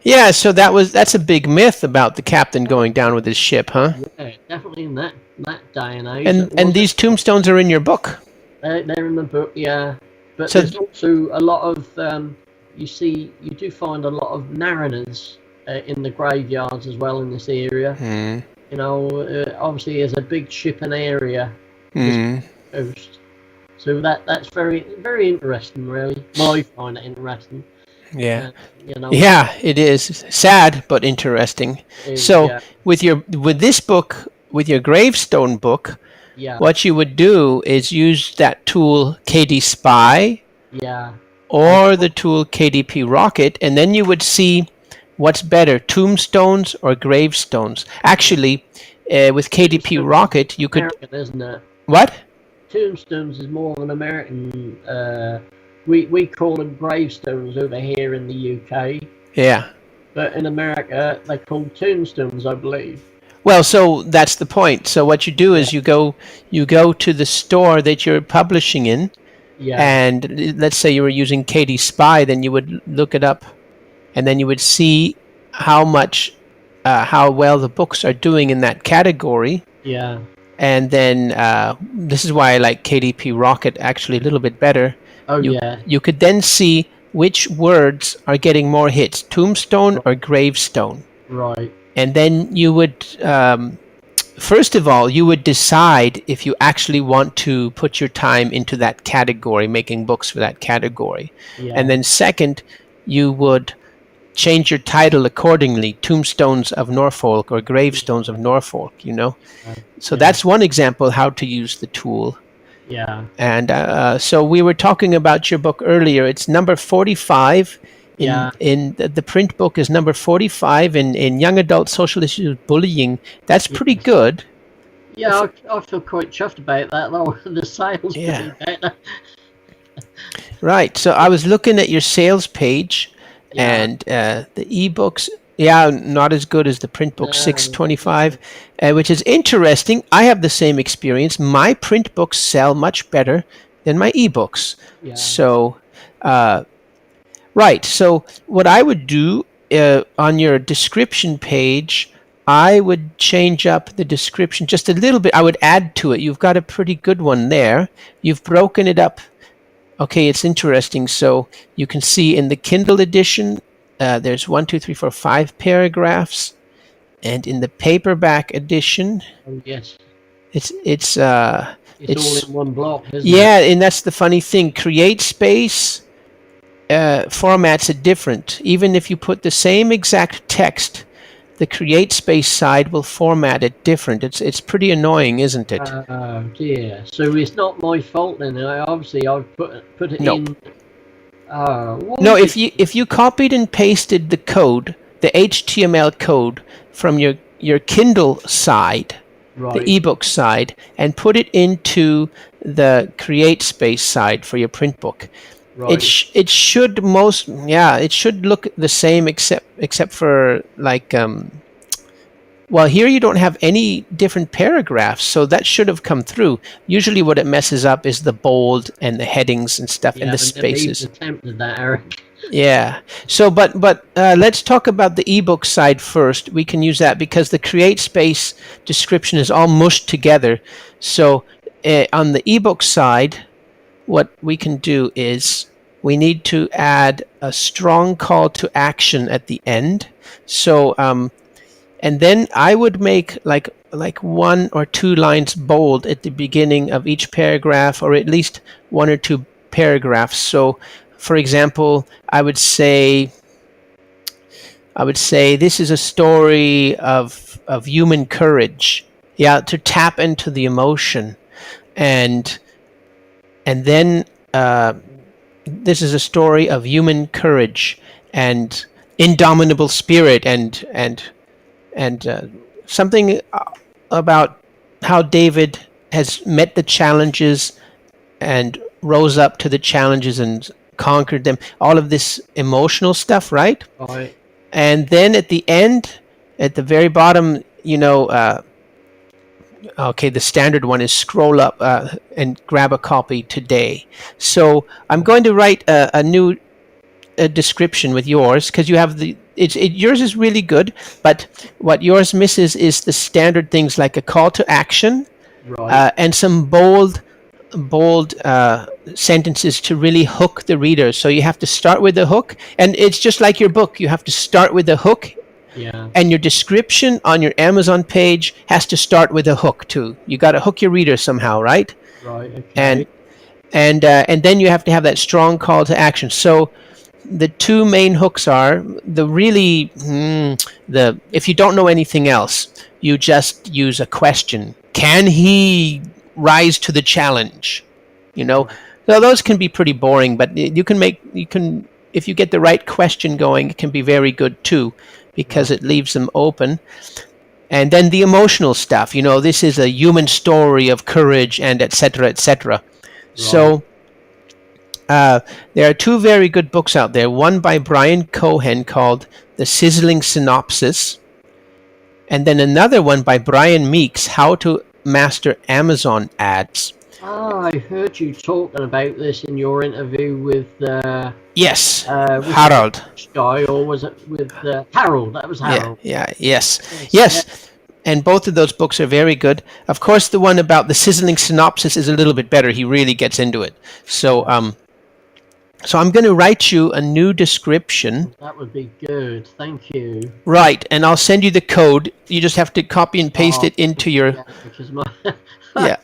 Speaker 2: Yeah, so that's a big myth about the captain going down with his ship, huh?
Speaker 3: Yeah, definitely in that day and age.
Speaker 2: And these tombstones are in your book?
Speaker 3: They're in the book, yeah. But so there's also a lot of you do find a lot of mariners in the graveyards as well in this area. You know, obviously there's a big shipping area coast. So that's very, very interesting, really. Well, I find it interesting.
Speaker 2: Yeah.
Speaker 3: You know,
Speaker 2: yeah, it is sad but interesting. With this book, with your gravestone book, what you would do is use that tool KD Spy, or the tool KDP Rocket, and then you would see what's better, tombstones or gravestones. Actually, with KDP Rocket, you could.
Speaker 3: American, isn't it?
Speaker 2: What?
Speaker 3: Tombstones is more of an American. We call them gravestones over here in the UK.
Speaker 2: Yeah.
Speaker 3: But in America, they're called tombstones, I believe.
Speaker 2: Well, so that's the point. So what you do is you go to the store that you're publishing in, and let's say you were using KD Spy, then you would look it up, and then you would see how well the books are doing in that category.
Speaker 3: Yeah.
Speaker 2: And then this is why I like KDP Rocket actually a little bit better. You could then see which words are getting more hits, tombstone or gravestone.
Speaker 3: Right.
Speaker 2: And then you would, first of all, you would decide if you actually want to put your time into that category, making books for that category. Yeah. And then second, you would change your title accordingly, Tombstones of Norfolk or Gravestones of Norfolk, you know. So that's one example how to use the tool.
Speaker 3: Yeah.
Speaker 2: And so we were talking about your book earlier. It's number 45. In the print book is number 45 in Young Adult Social Issues Bullying. That's pretty good.
Speaker 3: Yeah, I feel quite chuffed about that, though. The sales pretty better.
Speaker 2: Right. So I was looking at your sales page, and the ebooks, not as good as the print book, $6.25, which is interesting. I have the same experience. My print books sell much better than my ebooks. Yeah. So, right. So what I would do on your description page, I would change up the description just a little bit. I would add to it. You've got a pretty good one there. You've broken it up. Okay, it's interesting. So you can see in the Kindle edition, there's 1, 2, 3, 4, 5 paragraphs, and in the paperback edition,
Speaker 3: Oh, yes.
Speaker 2: it's
Speaker 3: all in one block, isn't it?
Speaker 2: Yeah, and that's the funny thing. CreateSpace formats it different. Even if you put the same exact text, the CreateSpace side will format it different. It's pretty annoying, isn't it?
Speaker 3: Oh dear. So it's not my fault then. Obviously, I've put it in.
Speaker 2: No, if you copied and pasted the code, the HTML code from your Kindle side,
Speaker 3: right,
Speaker 2: the ebook side, and put it into the CreateSpace side for your print book,
Speaker 3: right.
Speaker 2: it should it should look the same except for like well, here you don't have any different paragraphs, so that should have come through. Usually what it messes up is the bold and the headings and stuff, and the spaces.
Speaker 3: Attempted that, Eric.
Speaker 2: Yeah. So, but let's talk about the ebook side first. We can use that because the CreateSpace description is all mushed together. So, on the ebook side, what we can do is we need to add a strong call to action at the end. So, and then I would make like 1 or 2 lines bold at the beginning of each paragraph, or at least 1 or 2 paragraphs. So, for example, I would say this is a story of human courage. Yeah, to tap into the emotion, and then this is a story of human courage and indomitable spirit, and something about how David has met the challenges and rose up to the challenges and conquered them. All of this emotional stuff, right?
Speaker 3: Right.
Speaker 2: And then at the end, at the very bottom, okay, the standard one is scroll up and grab a copy today. So I'm going to write a new description with yours, because you have yours is really good, but what yours misses is the standard things like a call to action,
Speaker 3: right,
Speaker 2: and some bold sentences to really hook the reader. So you have to start with the hook, and it's just like your book. You have to start with the hook.
Speaker 3: Yeah.
Speaker 2: And your description on your Amazon page has to start with a hook too. You got to hook your reader somehow, right?
Speaker 3: Right. Okay.
Speaker 2: And then you have to have that strong call to action. So the 2 main hooks are if you don't know anything else, you just use a question. Can he rise to the challenge? So those can be pretty boring, but you can if you get the right question going, it can be very good too, because it leaves them open. And then the emotional stuff, this is a human story of courage, and etc., etc. Right. So there are 2 very good books out there. One by Brian Cohen called The Sizzling Synopsis, and then another one by Brian Meeks, How to Master Amazon Ads.
Speaker 3: I heard you talking about this in your interview with
Speaker 2: yes, Harold.
Speaker 3: Guy, or was it with Harold? That was Harold.
Speaker 2: Yes. And both of those books are very good. Of course, the one about the sizzling synopsis is a little bit better. He really gets into it. So I'm going to write you a new description.
Speaker 3: That would be good. Thank you.
Speaker 2: Right, and I'll send you the code. You just have to copy and paste it into your...
Speaker 3: Yeah, because
Speaker 2: yeah.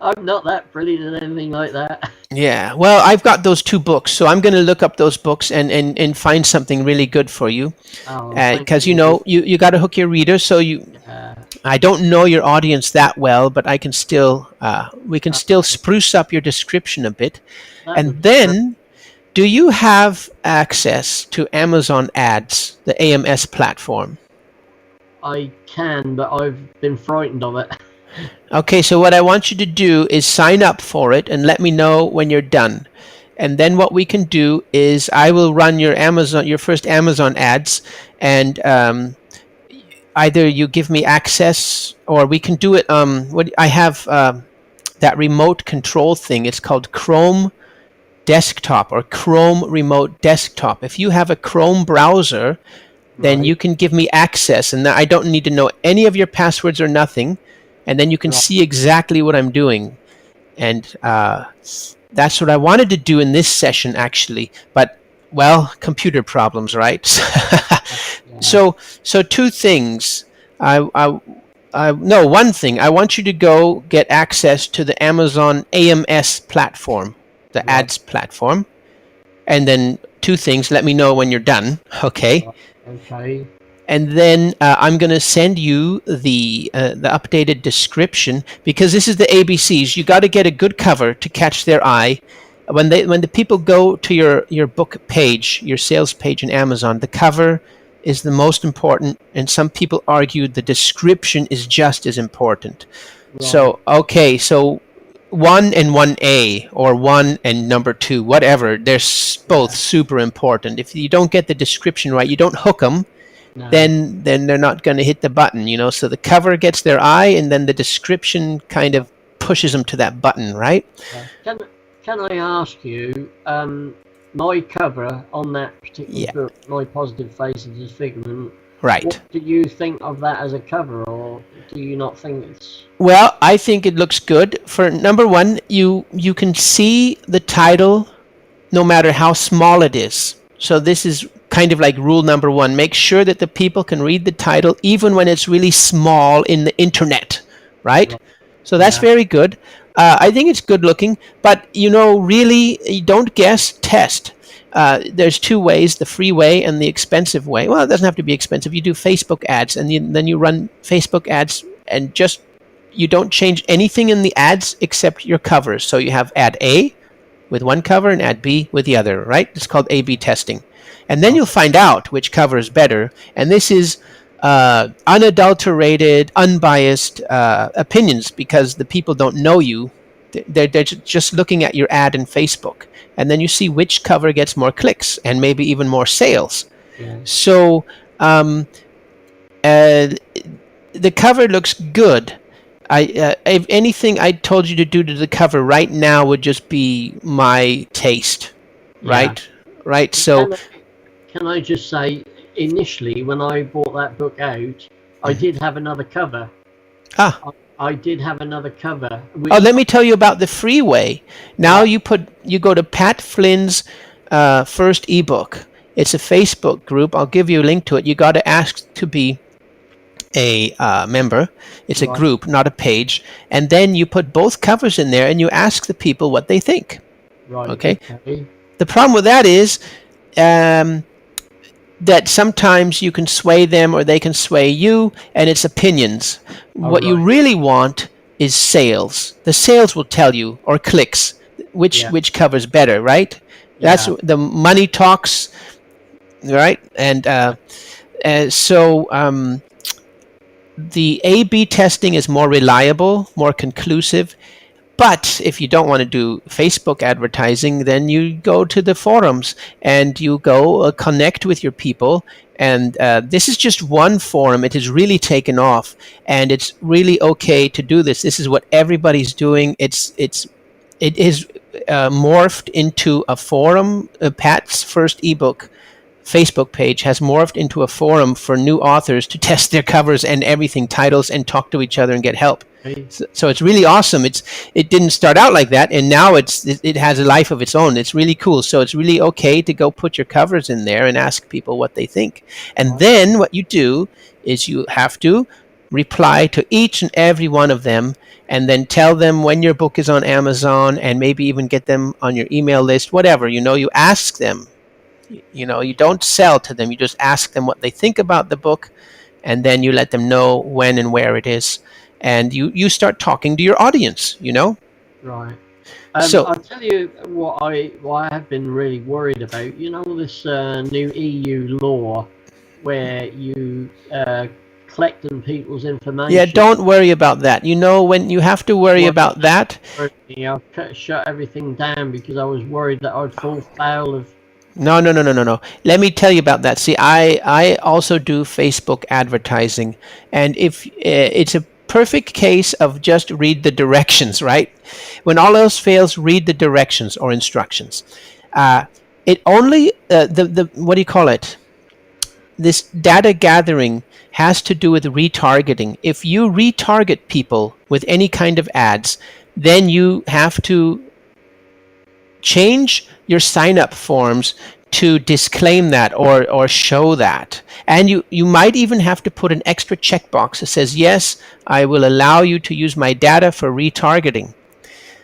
Speaker 3: I'm not that brilliant at anything like that.
Speaker 2: Yeah, well, I've got those 2 books, so I'm going to look up those books and find something really good for you. Because, you got to hook your reader, so I don't know your audience that well, but we can still spruce up your description a bit. And then, do you have access to Amazon Ads, the AMS platform?
Speaker 3: I can, but I've been frightened of it.
Speaker 2: Okay, so what I want you to do is sign up for it and let me know when you're done. And then what we can do is I will run your first Amazon ads, and either you give me access, or we can do it. I have that remote control thing. It's called Chrome Desktop or Chrome Remote Desktop. If you have a Chrome browser, then you
Speaker 3: Right.
Speaker 2: can give me access, and I don't need to know any of your passwords or nothing, and then you can
Speaker 3: Right.
Speaker 2: see exactly what I'm doing. And that's what I wanted to do in this session, actually. But, well, computer problems, right?
Speaker 3: Yeah.
Speaker 2: So two things. No, one thing. I want you to go get access to the Amazon AMS platform, the
Speaker 3: Right.
Speaker 2: ads platform. And then two things. Let me know when you're done. Okay.
Speaker 3: Right. Okay.
Speaker 2: And then I'm going to send you the updated description, because this is the ABCs. You got to get a good cover to catch their eye. When the people go to your book page, your sales page in Amazon, the cover is the most important, and some people argue the description is just as important.
Speaker 3: Right.
Speaker 2: So, okay, so 1 and 1A, or 1 and number 2, whatever, they're both super important. If you don't get the description right, you don't hook them,
Speaker 3: No.
Speaker 2: then they're not going to hit the button, so the cover gets their eye, and then the description kind of pushes them to that button, right?
Speaker 3: Can I ask you, my cover on that particular book, My Positive Face of Disfigurement,
Speaker 2: Right.
Speaker 3: what do you think of that as a cover, or do you not think it's...
Speaker 2: Well, I think it looks good. For number one, you can see the title no matter how small it is. So this is kind of like rule number one. Make sure that the people can read the title even when it's really small in the internet, right? So that's
Speaker 3: Yeah.
Speaker 2: very good. I think it's good looking, but really, you don't guess, test. There's two ways, the free way and the expensive way. Well, it doesn't have to be expensive. You do Facebook ads, and then you run Facebook ads, and you don't change anything in the ads except your covers. So you have ad A with one cover and ad B with the other, right? It's called A/B testing. And then you'll find out which cover is better. And this is unadulterated, unbiased opinions, because the people don't know you. They're just looking at your ad in Facebook. And then you see which cover gets more clicks and maybe even more sales.
Speaker 3: Yeah.
Speaker 2: So the cover looks good. If anything I told you to do to the cover right now would just be my taste, right?
Speaker 3: Yeah.
Speaker 2: Right. So
Speaker 3: Can I just say, initially when I bought that book out, I did have another cover. I did have another cover.
Speaker 2: Let me tell you about the freeway. Now you go to Pat Flynn's first ebook. It's a Facebook group. I'll give you a link to it. You got to ask to be a member. It's a group, not a page. And then you put both covers in there, and you ask the people what they think.
Speaker 3: Right.
Speaker 2: Okay. The problem with that is that sometimes you can sway them or they can sway you, and it's opinions. What you really want is sales. The sales will tell you, or clicks, which cover's better, right?
Speaker 3: Yeah.
Speaker 2: That's the money talks, right? And so the A/B testing is more reliable, more conclusive. But if you don't want to do Facebook advertising, then you go to the forums and you go connect with your people. And this is just one forum. It has really taken off, and it's really okay to do this. This is what everybody's doing. It is morphed into a forum. Pat's first ebook Facebook page has morphed into a forum for new authors to test their covers and everything, titles, and talk to each other and get help. So it's really awesome. It didn't start out like that, and now it has a life of its own. It's really cool. So it's really okay to go put your covers in there and ask people what they think. And then what you do is you have to reply to each and every one of them, and then tell them when your book is on Amazon, and maybe even get them on your email list, whatever. You ask them. You don't sell to them. You just ask them what they think about the book, and then you let them know when and where it is. And you start talking to your audience,
Speaker 3: Right.
Speaker 2: So
Speaker 3: I'll tell you what I have been really worried about. This new EU law where you collecting people's information.
Speaker 2: Yeah, don't worry about that. When you have to worry about that.
Speaker 3: I've shut everything down because I was worried that I'd fall foul of.
Speaker 2: No. Let me tell you about that. See, I also do Facebook advertising, and if it's a perfect case of just read the directions, right? When all else fails, read the directions or instructions. It only the what do you call it? this data gathering has to do with retargeting. If you retarget people with any kind of ads, then you have to change your sign-up forms to disclaim that or show that. And you might even have to put an extra checkbox that says, yes, I will allow you to use my data for retargeting.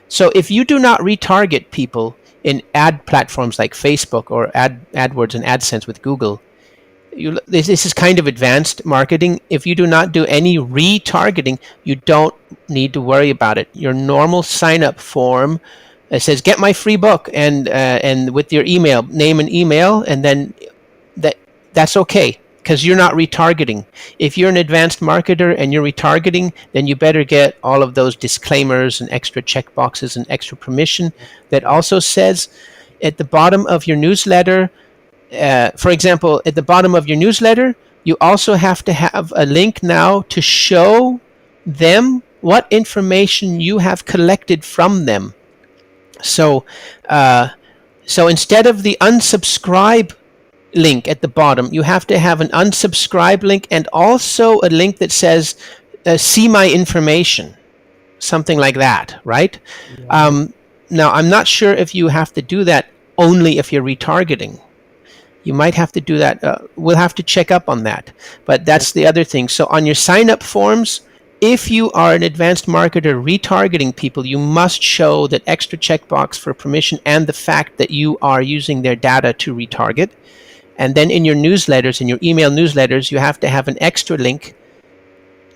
Speaker 2: So if you do not retarget people in ad platforms like Facebook or AdWords and AdSense with Google, this is kind of advanced marketing. If you do not do any retargeting, you don't need to worry about it. Your normal sign-up form says, get my free book, and with your email, name and email, and then that's okay, because you're not retargeting. If you're an advanced marketer and you're retargeting, then you better get all of those disclaimers and extra checkboxes and extra permission that also says at the bottom of your newsletter, for example, at the bottom of your newsletter, you also have to have a link now to show them what information you have collected from them. So instead of the unsubscribe link at the bottom, you have to have an unsubscribe link and also a link that says, see my information, something like that, right? Yeah. Now, I'm not sure if you have to do that only if you're retargeting. You might have to do that. We'll have to check up on that. But that's the other thing. So on your sign-up forms, if you are an advanced marketer retargeting people, you must show that extra checkbox for permission and the fact that you are using their data to retarget. And then in your newsletters, in your email newsletters, you have to have an extra link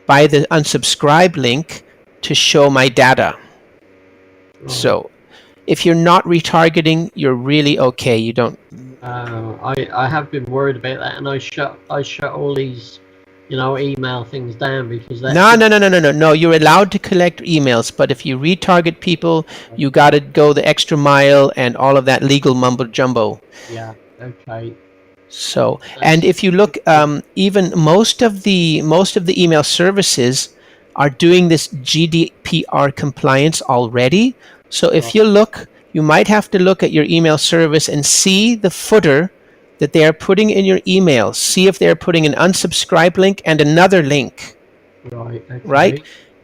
Speaker 2: by the unsubscribe link to show my data. So if you're not retargeting, you're really okay. You don't.
Speaker 3: I have been worried about that, and I shut all these, email things down because that.
Speaker 2: No. You're allowed to collect emails, but if you retarget people, you got to go the extra mile and all of that legal mumbo jumbo.
Speaker 3: Yeah. Okay.
Speaker 2: So, and if you look, even most of the email services are doing this GDPR compliance already. So if you look, you might have to look at your email service and see the footer that they are putting in your email. See if they're putting an unsubscribe link and another link.
Speaker 3: Right. Okay.
Speaker 2: Right?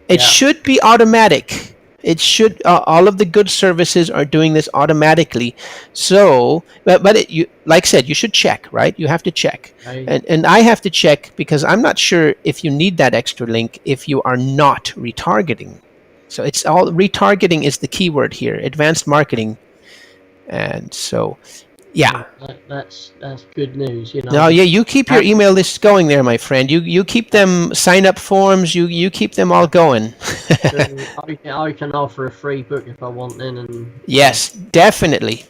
Speaker 2: It should be automatic. It should. All of the good services are doing this automatically. So, but like I said, you should check, right? You have to check, and I have to check because I'm not sure if you need that extra link if you are not retargeting. So it's all retargeting is the keyword here. Advanced marketing, and so. Yeah,
Speaker 3: that's good news.
Speaker 2: No, you keep your email list going there, my friend. You keep them sign up forms. You keep them all going.
Speaker 3: I can offer a free book if I want then. And
Speaker 2: yes, definitely.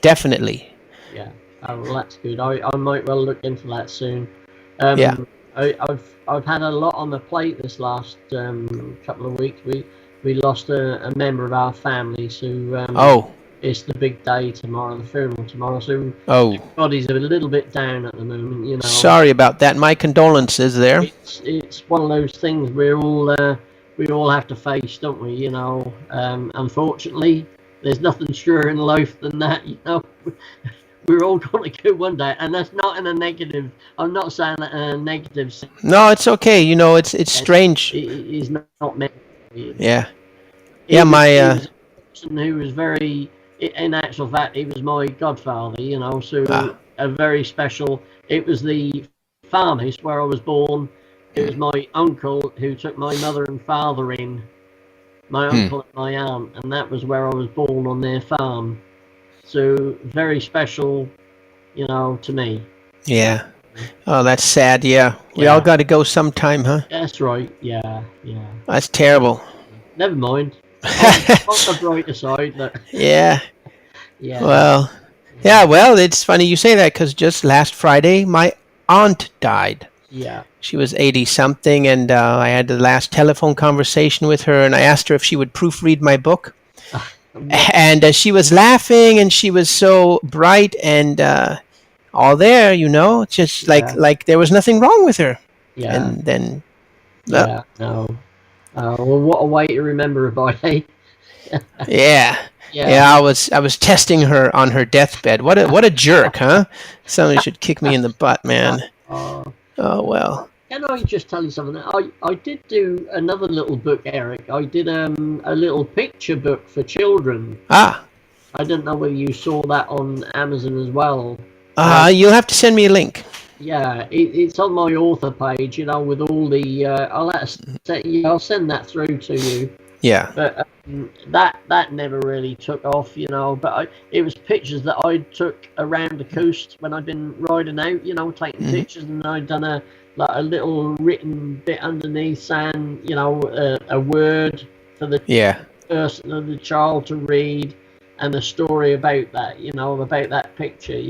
Speaker 3: Yeah, well, that's good. I might well look into that soon.
Speaker 2: Yeah,
Speaker 3: I've had a lot on the plate this last couple of weeks. We lost a member of our family, so it's the big day tomorrow, the funeral tomorrow, so everybody's a little bit down at the moment,
Speaker 2: Sorry about that. My condolences there.
Speaker 3: It's one of those things we all have to face, don't we? Unfortunately, there's nothing surer in life than that. We're all going to go one day, and that's not in a negative. I'm not saying that in a negative sense.
Speaker 2: No, it's okay. It's strange.
Speaker 3: It's not meant.
Speaker 2: Yeah.
Speaker 3: My person who was very. In actual fact, he was my godfather, so a very special. It was the farmhouse where I was born. It was my uncle who took my mother and father in, my uncle and my aunt, and that was where I was born on their farm. So very special, to me.
Speaker 2: Yeah. Oh, that's sad. Yeah. We all got to go sometime, huh?
Speaker 3: That's right. Yeah.
Speaker 2: That's terrible.
Speaker 3: Never mind. On the brighter side, look.
Speaker 2: Yeah. Well, it's funny you say that because just last Friday, my aunt died.
Speaker 3: Yeah.
Speaker 2: She was 80-something, and I had the last telephone conversation with her, and I asked her if she would proofread my book. And she was laughing, and she was so bright and all there, just like there was nothing wrong with her.
Speaker 3: Yeah.
Speaker 2: And then...
Speaker 3: No. Well, what a way to remember a body.
Speaker 2: Yeah. I was testing her on her deathbed. What a jerk, huh? Somebody should kick me in the butt, man. Oh, well.
Speaker 3: Can I just tell you something? I did do another little book, Eric. I did a little picture book for children.
Speaker 2: Ah,
Speaker 3: I don't know whether you saw that on Amazon as well.
Speaker 2: you'll have to send me a link.
Speaker 3: Yeah, it's on my author page, with all the. I'll send that through to you.
Speaker 2: Yeah.
Speaker 3: But that never really took off, But it was pictures that I took around the coast when I'd been riding out, taking pictures, and I'd done a little written bit underneath saying, a word for the person or the child to read, and a story about that, about that picture,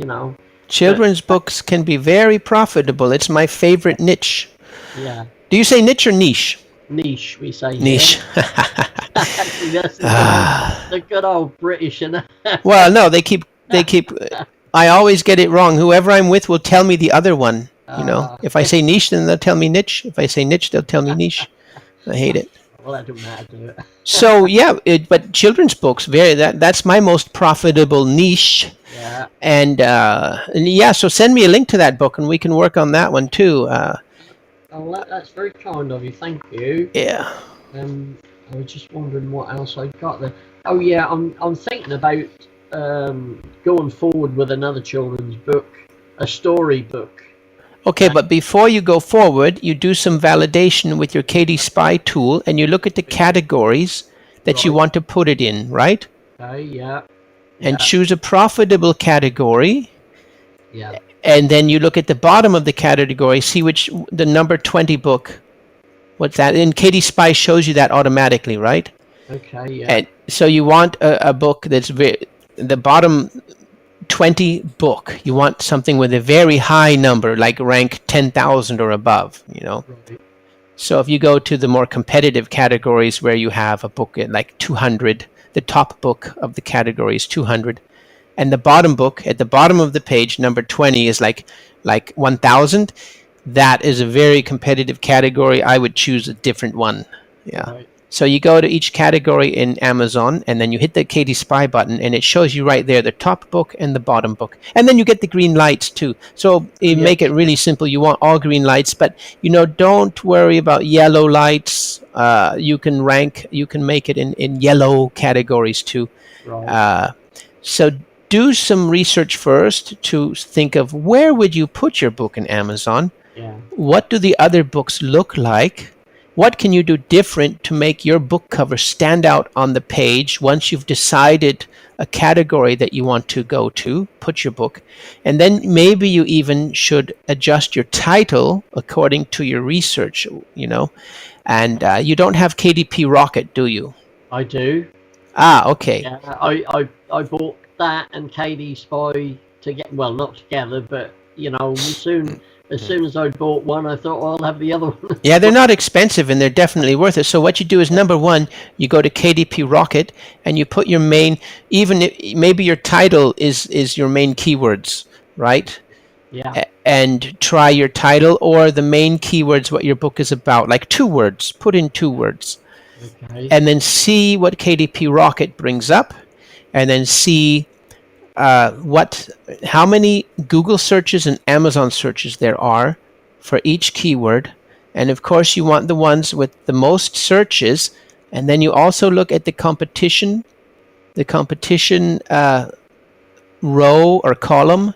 Speaker 2: Children's books can be very profitable. It's my favorite niche.
Speaker 3: Yeah.
Speaker 2: Do you say niche or niche?
Speaker 3: Niche, we say.
Speaker 2: Niche.
Speaker 3: Actually, that's the good old British,
Speaker 2: Well, no, they keep. I always get it wrong. Whoever I'm with will tell me the other one. If I say niche, then they'll tell me niche. If I say niche, they'll tell me niche. I hate it.
Speaker 3: Well, that don't matter, do it?
Speaker 2: So yeah, but children's books, that's my most profitable niche.
Speaker 3: Yeah.
Speaker 2: And yeah, so send me a link to that book, and we can work on that one too.
Speaker 3: That's very kind of you. Thank you.
Speaker 2: Yeah.
Speaker 3: I was just wondering what else I got there. Oh yeah, I'm thinking about going forward with another children's book, a story book.
Speaker 2: Okay, but before you go forward, you do some validation with your KD Spy tool, and you look at the categories that you want to put it in, right?
Speaker 3: Okay, yeah.
Speaker 2: And choose a profitable category.
Speaker 3: Yeah.
Speaker 2: And then you look at the bottom of the category, see the number 20 book. What's that? And KD Spy shows you that automatically, right?
Speaker 3: Okay, yeah.
Speaker 2: And so you want a book that's the bottom 20 book. You want something with a very high number, like rank 10,000 or above,
Speaker 3: Right.
Speaker 2: So if you go to the more competitive categories where you have a book at like 200, the top book of the category is 200, and the bottom book at the bottom of the page, number 20, is like 1,000, that is a very competitive category. I would choose a different one. Yeah.
Speaker 3: Right.
Speaker 2: So you go to each category in Amazon, and then you hit the KD Spy button, and it shows you right there the top book and the bottom book. And then you get the green lights too. So you make it really simple. You want all green lights, but don't worry about yellow lights. You can make it in yellow categories too.
Speaker 3: Right.
Speaker 2: So do some research first to think of where would you put your book in Amazon?
Speaker 3: Yeah.
Speaker 2: What do the other books look like? What can you do different to make your book cover stand out on the page once you've decided a category that you want to go to, put your book, and then maybe you even should adjust your title according to your research, and you don't have KDP Rocket, do you?
Speaker 3: I do.
Speaker 2: Ah, okay.
Speaker 3: Yeah, I bought that and KD Spy not together, but as soon as I bought one, I thought, well, I'll have the other one.
Speaker 2: Yeah, they're not expensive, and they're definitely worth it. So what you do is, number one, you go to KDP Rocket, and you put your main, maybe your title is your main keywords, right?
Speaker 3: Yeah.
Speaker 2: And try your title or the main keywords, what your book is about, like 2 words. Put in 2 words.
Speaker 3: Okay.
Speaker 2: And then see what KDP Rocket brings up, and then see how many Google searches and Amazon searches there are for each keyword. And of course you want the ones with the most searches, and then you also look at the competition row or column,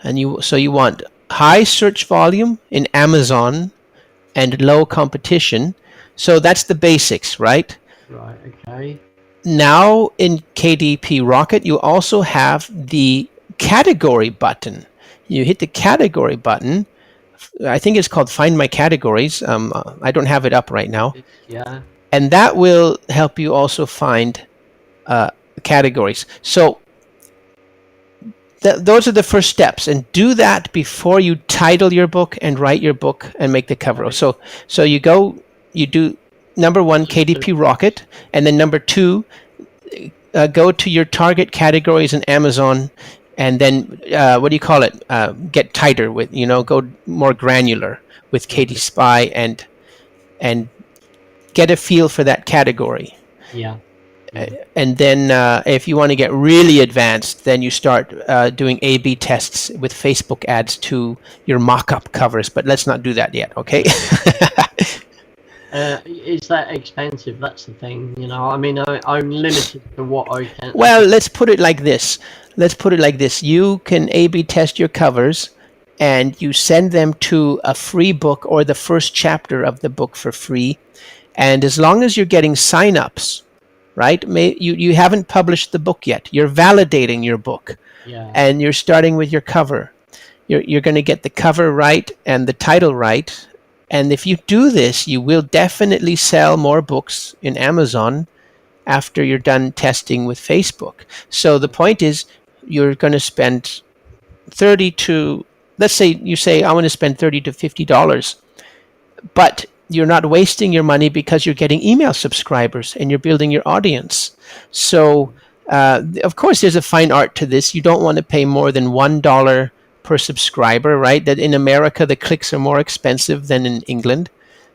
Speaker 2: and you want high search volume in Amazon and low competition. So that's the basics, right?
Speaker 3: Right, okay.
Speaker 2: Now in KDP Rocket, you also have the category button. You hit the category button. I think it's called Find My Categories. I don't have it up right now.
Speaker 3: Yeah.
Speaker 2: And that will help you also find categories. So those are the first steps, and do that before you title your book and write your book and make the cover. Right. So you do number 1, KDP Rocket, and then number 2, go to your target categories in Amazon, and then get tighter with, go more granular with KD Spy and get a feel for that category.
Speaker 3: Yeah.
Speaker 2: And then if you want to get really advanced, then you start doing A/B tests with Facebook ads to your mock-up covers. But let's not do that yet, okay?
Speaker 3: Is that expensive? That's the thing, you know. I mean, I'm limited to what I can.
Speaker 2: Well, let's put it like this. You can A/B test your covers, and you send them to a free book or the first chapter of the book for free. And as long as you're getting sign-ups, right? You haven't published the book yet. You're validating your book, and you're starting with your cover. You're going to get the cover right and the title right. And if you do this, you will definitely sell more books in Amazon after you're done testing with Facebook. So the point is, you're going to spend let's say you say, I want to spend $30 to $50, but you're not wasting your money because you're getting email subscribers and you're building your audience. So, of course, there's a fine art to this. You don't want to pay more than $1 per subscriber, right? That in America, the clicks are more expensive than in England.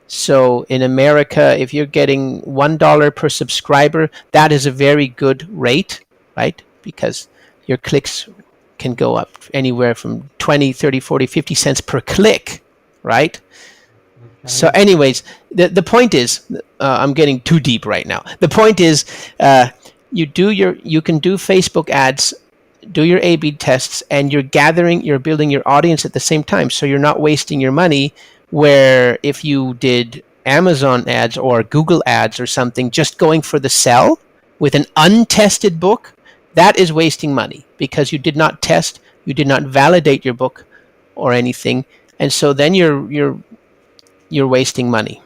Speaker 2: So in America, if you're getting $1 per subscriber, that is a very good rate, right? Because your clicks can go up anywhere from 20, 30, 40, 50 cents per click, right? Okay. So anyways, the point is, I'm getting too deep right now. The point is, you can do Facebook ads, do your A/B tests, and you're building your audience at the same time. So you're not wasting your money, where if you did Amazon ads or Google ads or something, just going for the sell with an untested book, that is wasting money because you did not test, you did not validate your book or anything. And so then you're wasting money.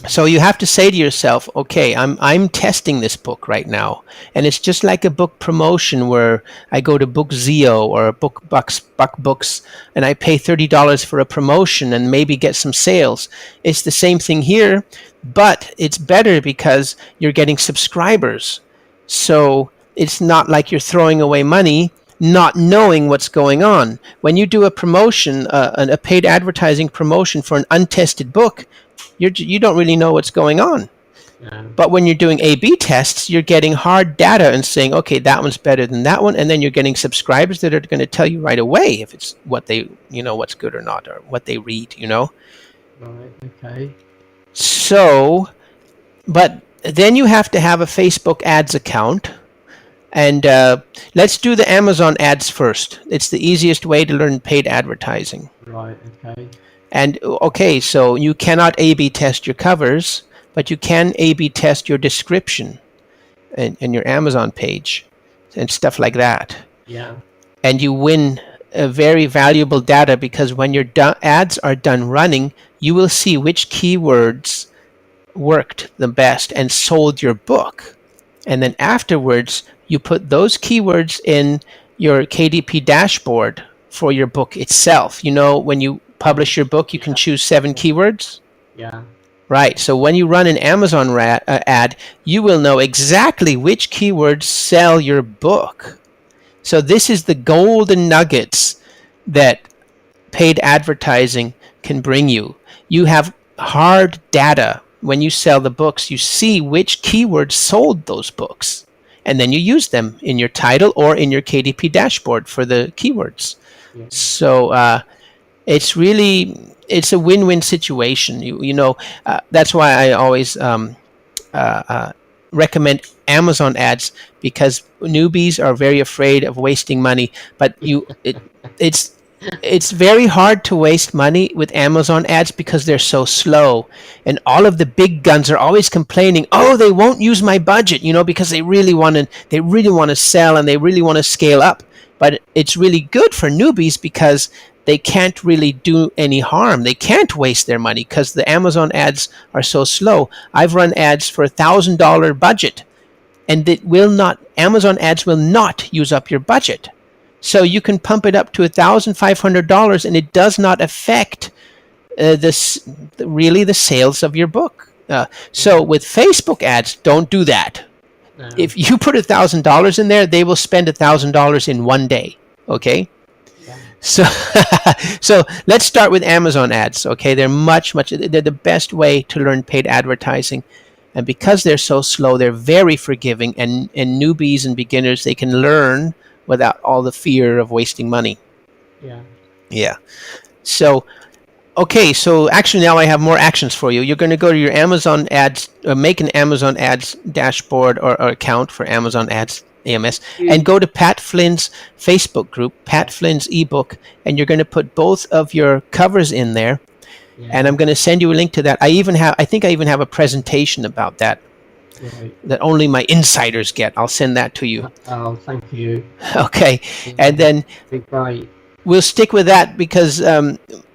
Speaker 2: So you have to say to yourself, okay, I'm testing this book right now, and it's just like a book promotion where I go to Bookzeo or BuckBooks, and I pay $30 for a promotion and maybe get some sales. It's the same thing here, but it's better because you're getting subscribers. So it's not like you're throwing away money not knowing what's going on. When you do a promotion, a paid advertising promotion for an untested book, you don't really know what's going on. Yeah. But when you're doing A/B tests, you're getting hard data and saying, okay, that one's better than that one, and then you're getting subscribers that are going to tell you right away if it's what's good or not, or what they read,
Speaker 3: Right, okay.
Speaker 2: So, but then you have to have a Facebook ads account. And let's do the Amazon ads first. It's the easiest way to learn paid advertising.
Speaker 3: Right, okay.
Speaker 2: And okay, so you cannot A/B test your covers, but you can A/B test your description and your Amazon page and stuff like that.
Speaker 3: Yeah.
Speaker 2: And you win a very valuable data because when your ads are done running, you will see which keywords worked the best and sold your book. And then afterwards, you put those keywords in your KDP dashboard for your book itself. When you publish your book, you can choose 7 keywords.
Speaker 3: Yeah.
Speaker 2: Right. So when you run an Amazon ad, you will know exactly which keywords sell your book. So this is the golden nuggets that paid advertising can bring you. You have hard data. When you sell the books, you see which keywords sold those books. And then you use them in your title or in your KDP dashboard for the keywords. Yeah. So it's a win-win situation. That's why I always recommend Amazon ads, because newbies are very afraid of wasting money. But it's very hard to waste money with Amazon ads because they're so slow, and all of the big guns are always complaining, oh, they won't use my budget, because they really want to sell and they really want to scale up. But it's really good for newbies because they can't really do any harm. They can't waste their money because the Amazon ads are so slow. I've run ads for $1,000 budget, and Amazon ads will not use up your budget. So you can pump it up to $1,500, and it does not affect the sales of your book. So with Facebook ads, don't do that. No. If you put $1,000 in there, they will spend $1,000 in one day. Okay. Yeah. So let's start with Amazon ads. Okay, they're they're the best way to learn paid advertising. And because they're so slow, they're very forgiving, and newbies and beginners, they can learn without all the fear of wasting money.
Speaker 3: Yeah.
Speaker 2: Yeah. So, okay, so actually now I have more actions for you. You're going to go to your Amazon ads, make an Amazon ads dashboard or account for Amazon ads AMS, and go to Pat Flynn's Facebook group, Pat Flynn's ebook, and you're going to put both of your covers in there.
Speaker 3: Yeah.
Speaker 2: And I'm going to send you a link to that. I think I even have a presentation about that.
Speaker 3: Right.
Speaker 2: That only my insiders get. I'll send that to you.
Speaker 3: Oh, thank you.
Speaker 2: Okay,
Speaker 3: Yeah,
Speaker 2: and then
Speaker 3: be great.
Speaker 2: we'll stick with that because you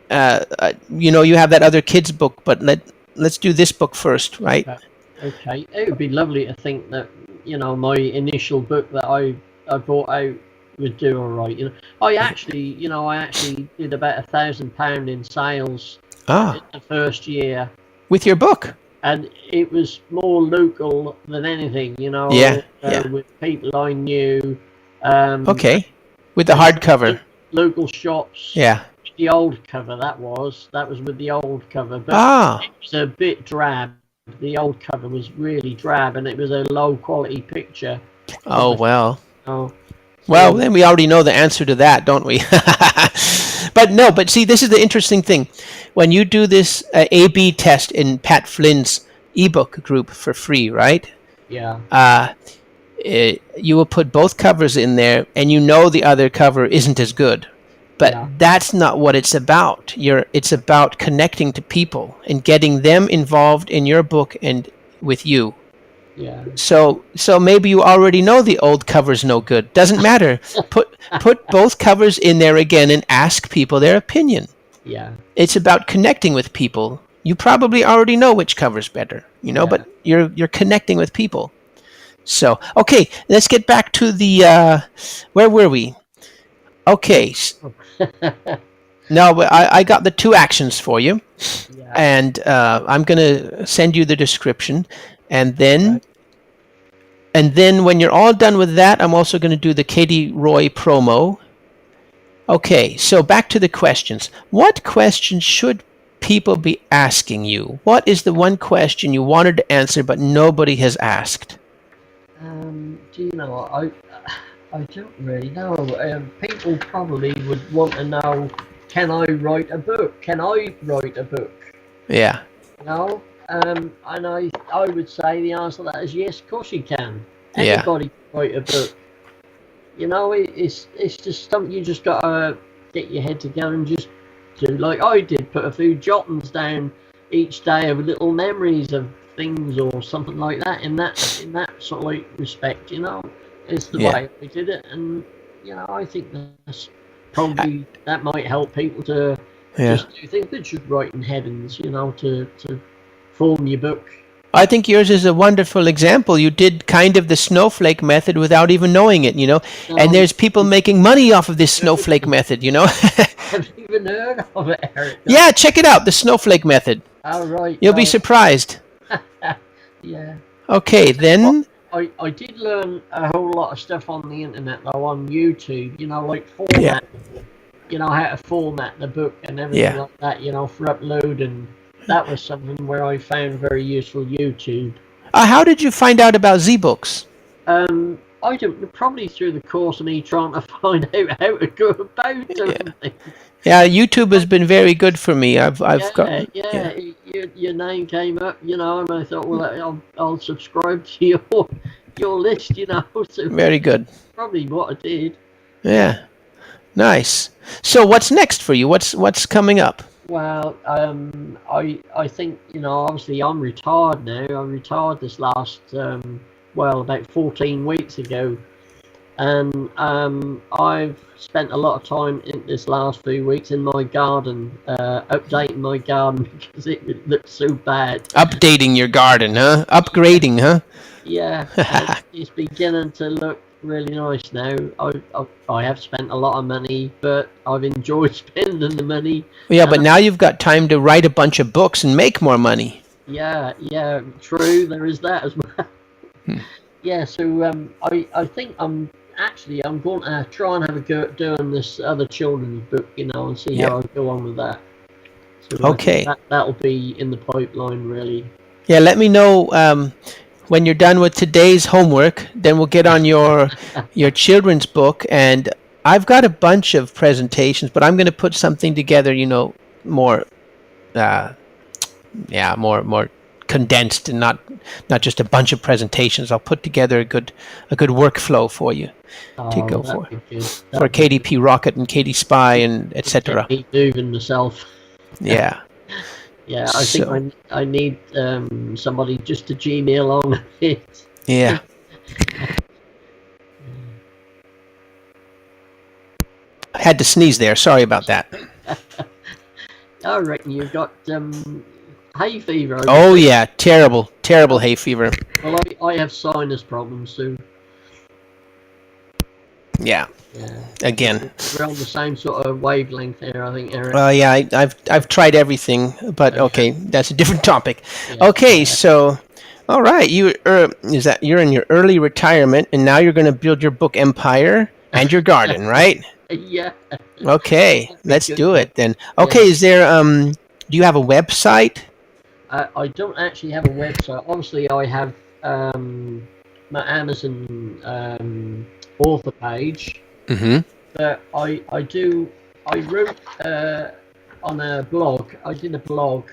Speaker 2: have that other kids book, but let's do this book first, right?
Speaker 3: Okay. It would be lovely to think that my initial book that I brought out would do all right. I actually did about £1,000 in sales in the first year
Speaker 2: with your book,
Speaker 3: and it was more local than anything. With people I knew.
Speaker 2: Okay, with the hardcover.
Speaker 3: Local shops.
Speaker 2: Yeah.
Speaker 3: The old cover that was with the old cover, but it was a bit drab. The old cover was really drab, and it was a low quality picture.
Speaker 2: Oh well.
Speaker 3: Oh.
Speaker 2: Well, then we already know the answer to that, don't we? But see, this is the interesting thing. When you do this A/B test in Pat Flynn's ebook group for free, right?
Speaker 3: Yeah.
Speaker 2: You will put both covers in there, and the other cover isn't as good. But that's not what it's about. It's about connecting to people and getting them involved in your book and with you.
Speaker 3: Yeah.
Speaker 2: So maybe you already know the old cover's no good. Doesn't matter. Put both covers in there again and ask people their opinion.
Speaker 3: Yeah.
Speaker 2: It's about connecting with people. You probably already know which cover's better, but you're connecting with people. So, okay, let's get back to the where were we? Okay. Now I got the 2 actions for you, and I'm going to send you the description, and then when you're all done with that, I'm also going to do the Katie Roy promo. Okay, so back to the questions. What questions should people be asking you? What is the one question you wanted to answer but nobody has asked?
Speaker 3: Do you know what? I don't really know. People probably would want to know, can I write a book? Can I write a book?
Speaker 2: Yeah.
Speaker 3: And I would say the answer to that is yes, of course you can. Anybody can write a book. It's just something you just got to get your head together and just do like I did, put a few jottings down each day of little memories of things or something like that in that sort of like respect, It's the way we did it, and I think that's probably that might help people to just do things. They're just writing headings, to form your book.
Speaker 2: I think yours is a wonderful example. You did kind of the snowflake method without even knowing it, and there's people making money off of this snowflake method,
Speaker 3: Haven't even heard of it, Eric.
Speaker 2: Yeah, check it out, the snowflake method.
Speaker 3: All right.
Speaker 2: You'll be surprised.
Speaker 3: Yeah.
Speaker 2: Okay, then.
Speaker 3: I did learn a whole lot of stuff on the internet, though, on YouTube, like format, how to format the book and everything like that, for uploading. That was something where I found very useful YouTube.
Speaker 2: How did you find out about Zbooks?
Speaker 3: I don't, probably through the course of me trying to find out how to go about doing things.
Speaker 2: Yeah, YouTube has been very good for me. I've got
Speaker 3: your name came up, and I thought, well, I'll subscribe to your list, So
Speaker 2: very good.
Speaker 3: Probably what I did.
Speaker 2: Yeah, nice. So what's next for you? What's coming up?
Speaker 3: Well, I think obviously I'm retired now. I retired this last about 14 weeks ago. And I've spent a lot of time in this last few weeks in my garden, updating my garden because it looks so bad.
Speaker 2: Updating your garden, huh? Upgrading, huh?
Speaker 3: Yeah, it's beginning to look really nice now. I have spent a lot of money, but I've enjoyed spending the money.
Speaker 2: Yeah, but now you've got time to write a bunch of books and make more money.
Speaker 3: Yeah, true. There is that as well. Yeah, so I think I'm going to try and have a go at doing this other children's book, and see how I go on with that. So
Speaker 2: okay.
Speaker 3: That'll be in the pipeline, really.
Speaker 2: Yeah, let me know when you're done with today's homework. Then we'll get on your children's book, and I've got a bunch of presentations, but I'm going to put something together. More, uh, yeah, more condensed, and not just a bunch of presentations. I'll put together a good workflow for you to
Speaker 3: Oh,
Speaker 2: go
Speaker 3: that'd be good.
Speaker 2: for KDP Rocket and KD Spy and etc.
Speaker 3: Keep me moving myself.
Speaker 2: Yeah.
Speaker 3: Yeah, I think I need somebody just to G me along a bit.
Speaker 2: Yeah. I had to sneeze there. Sorry about that.
Speaker 3: I reckon you've got hay fever.
Speaker 2: Oh yeah, terrible hay fever.
Speaker 3: Well, I have sinus problems too.
Speaker 2: Yeah. Again.
Speaker 3: We're on the same sort of wavelength here, I think, Eric.
Speaker 2: Yeah, I've tried everything, but okay, that's a different topic.
Speaker 3: Yeah.
Speaker 2: Okay, so, all right, you're in your early retirement, and now you're going to build your book empire and your garden, right?
Speaker 3: Yeah.
Speaker 2: Okay, let's do it then. Okay, is there do you have a website?
Speaker 3: I don't actually have a website. Obviously, I have my Amazon author page.
Speaker 2: Mm-hmm.
Speaker 3: But I wrote on a blog. I did a blog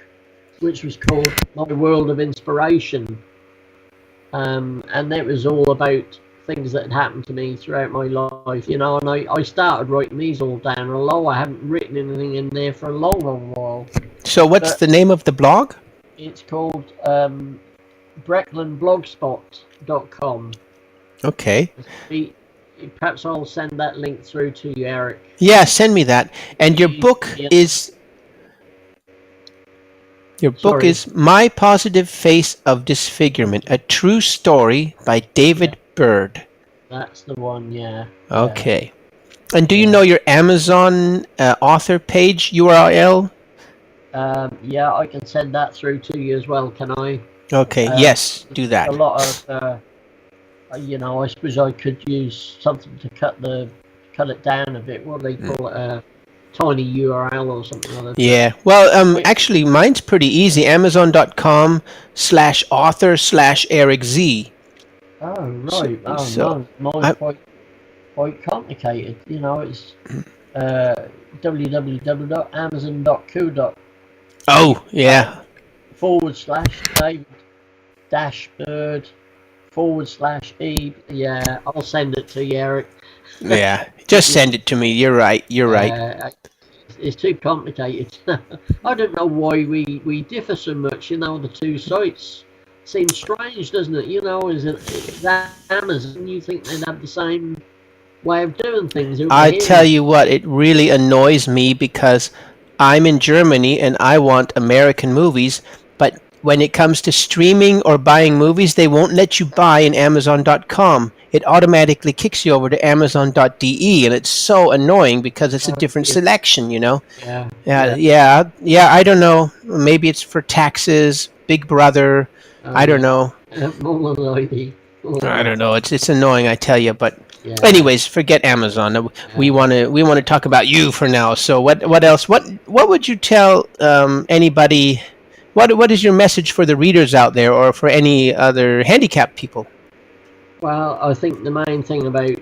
Speaker 3: which was called My World of Inspiration, and it was all about things that had happened to me throughout my life, and I started writing these all down, although I haven't written anything in there for a long while.
Speaker 2: So what's the name of the blog?
Speaker 3: It's called brecklandblogspot.com.
Speaker 2: Okay.
Speaker 3: Perhaps I'll send that link through to you, Eric.
Speaker 2: Yeah, send me that. And your book is My Positive Face of Disfigurement, a true story by David Bird.
Speaker 3: That's the one, yeah.
Speaker 2: Okay. And do you know your Amazon author page URL?
Speaker 3: Yeah, I can send that through to you as well, can I?
Speaker 2: Okay, yes, do that.
Speaker 3: A lot of I suppose I could use something to cut it down a bit. What do they call it? A tiny URL or something like that.
Speaker 2: Yeah. Well, actually, mine's pretty easy. Amazon.com/author/Eric Z.
Speaker 3: Oh right. Mine's quite complicated. It's www.amazon.co.
Speaker 2: Oh yeah.
Speaker 3: /David-Bird/E. Yeah, I'll send it to you, Eric.
Speaker 2: Yeah, just send it to me. You're right.
Speaker 3: It's too complicated. I don't know why we differ so much. The two sites seems strange, doesn't it? Is that Amazon? You think they'd have the same way of doing things?
Speaker 2: I tell you what, it really annoys me because I'm in Germany and I want American movies, but when it comes to streaming or buying movies, they won't let you buy in Amazon.com. It automatically kicks you over to Amazon.de, and it's so annoying because it's a different selection, Yeah. I don't know. Maybe it's for taxes, Big Brother. I don't know. I don't know. It's annoying, I tell you. But anyways, forget Amazon. We want to talk about you for now. So what else? What would you tell anybody? What is your message for the readers out there, or for any other handicapped people?
Speaker 3: Well, I think the main thing about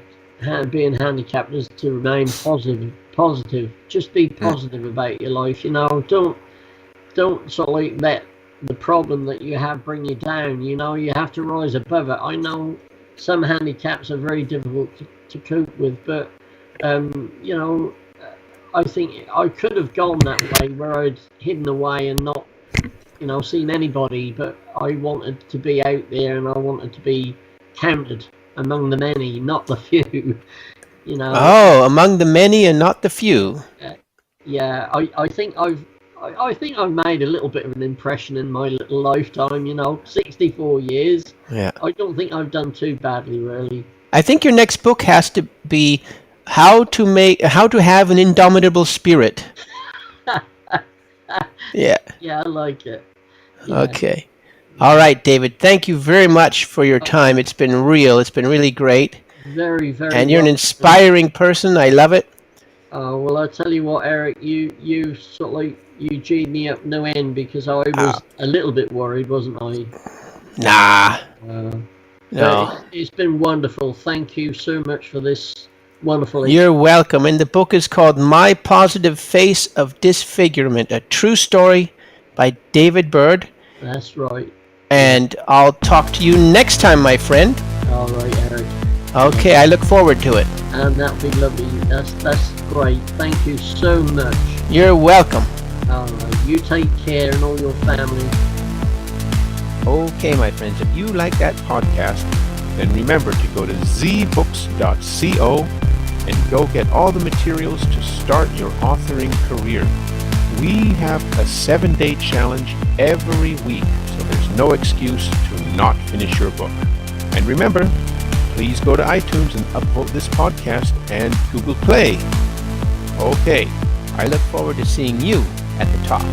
Speaker 3: being handicapped is to remain positive. Just be positive about your life. Don't sort of let the problem that you have bring you down. You have to rise above it. I know some handicaps are very difficult to cope with, but I think I could have gone that way where I'd hidden away and not seen anybody, but I wanted to be out there and I wanted to be counted among the many, not the few.
Speaker 2: Oh, among the many and not the few.
Speaker 3: Yeah, I think I've made a little bit of an impression in my little lifetime. 64 years.
Speaker 2: Yeah.
Speaker 3: I don't think I've done too badly, really.
Speaker 2: I think your next book has to be how to have an indomitable spirit. Yeah.
Speaker 3: Yeah, I like it.
Speaker 2: Yeah. Okay. All right, David. Thank you very much for your time. It's been real. It's been really great.
Speaker 3: Very, very.
Speaker 2: And you're an inspiring person. I love it.
Speaker 3: Well, I tell you what, Eric, you sort of like you G'd me up no end because I was a little bit worried, wasn't I?
Speaker 2: Nah,
Speaker 3: But
Speaker 2: no.
Speaker 3: it's been wonderful. Thank you so much for this wonderful.
Speaker 2: You're welcome. And the book is called My Positive Face of Disfigurement, a true story by David Bird.
Speaker 3: That's right.
Speaker 2: And I'll talk to you next time, my friend.
Speaker 3: All right, Eric.
Speaker 2: Okay, I look forward to it.
Speaker 3: And that'd be lovely. That's great. Thank you so much.
Speaker 2: You're welcome.
Speaker 3: All right. You take care and all your family.
Speaker 2: Okay, my friends, if you like that podcast, then remember to go to zbooks.co and go get all the materials to start your authoring career. We have a 7-day challenge every week, so there's no excuse to not finish your book. And remember, please go to iTunes and upvote this podcast and Google Play. Okay, I look forward to seeing you at the top.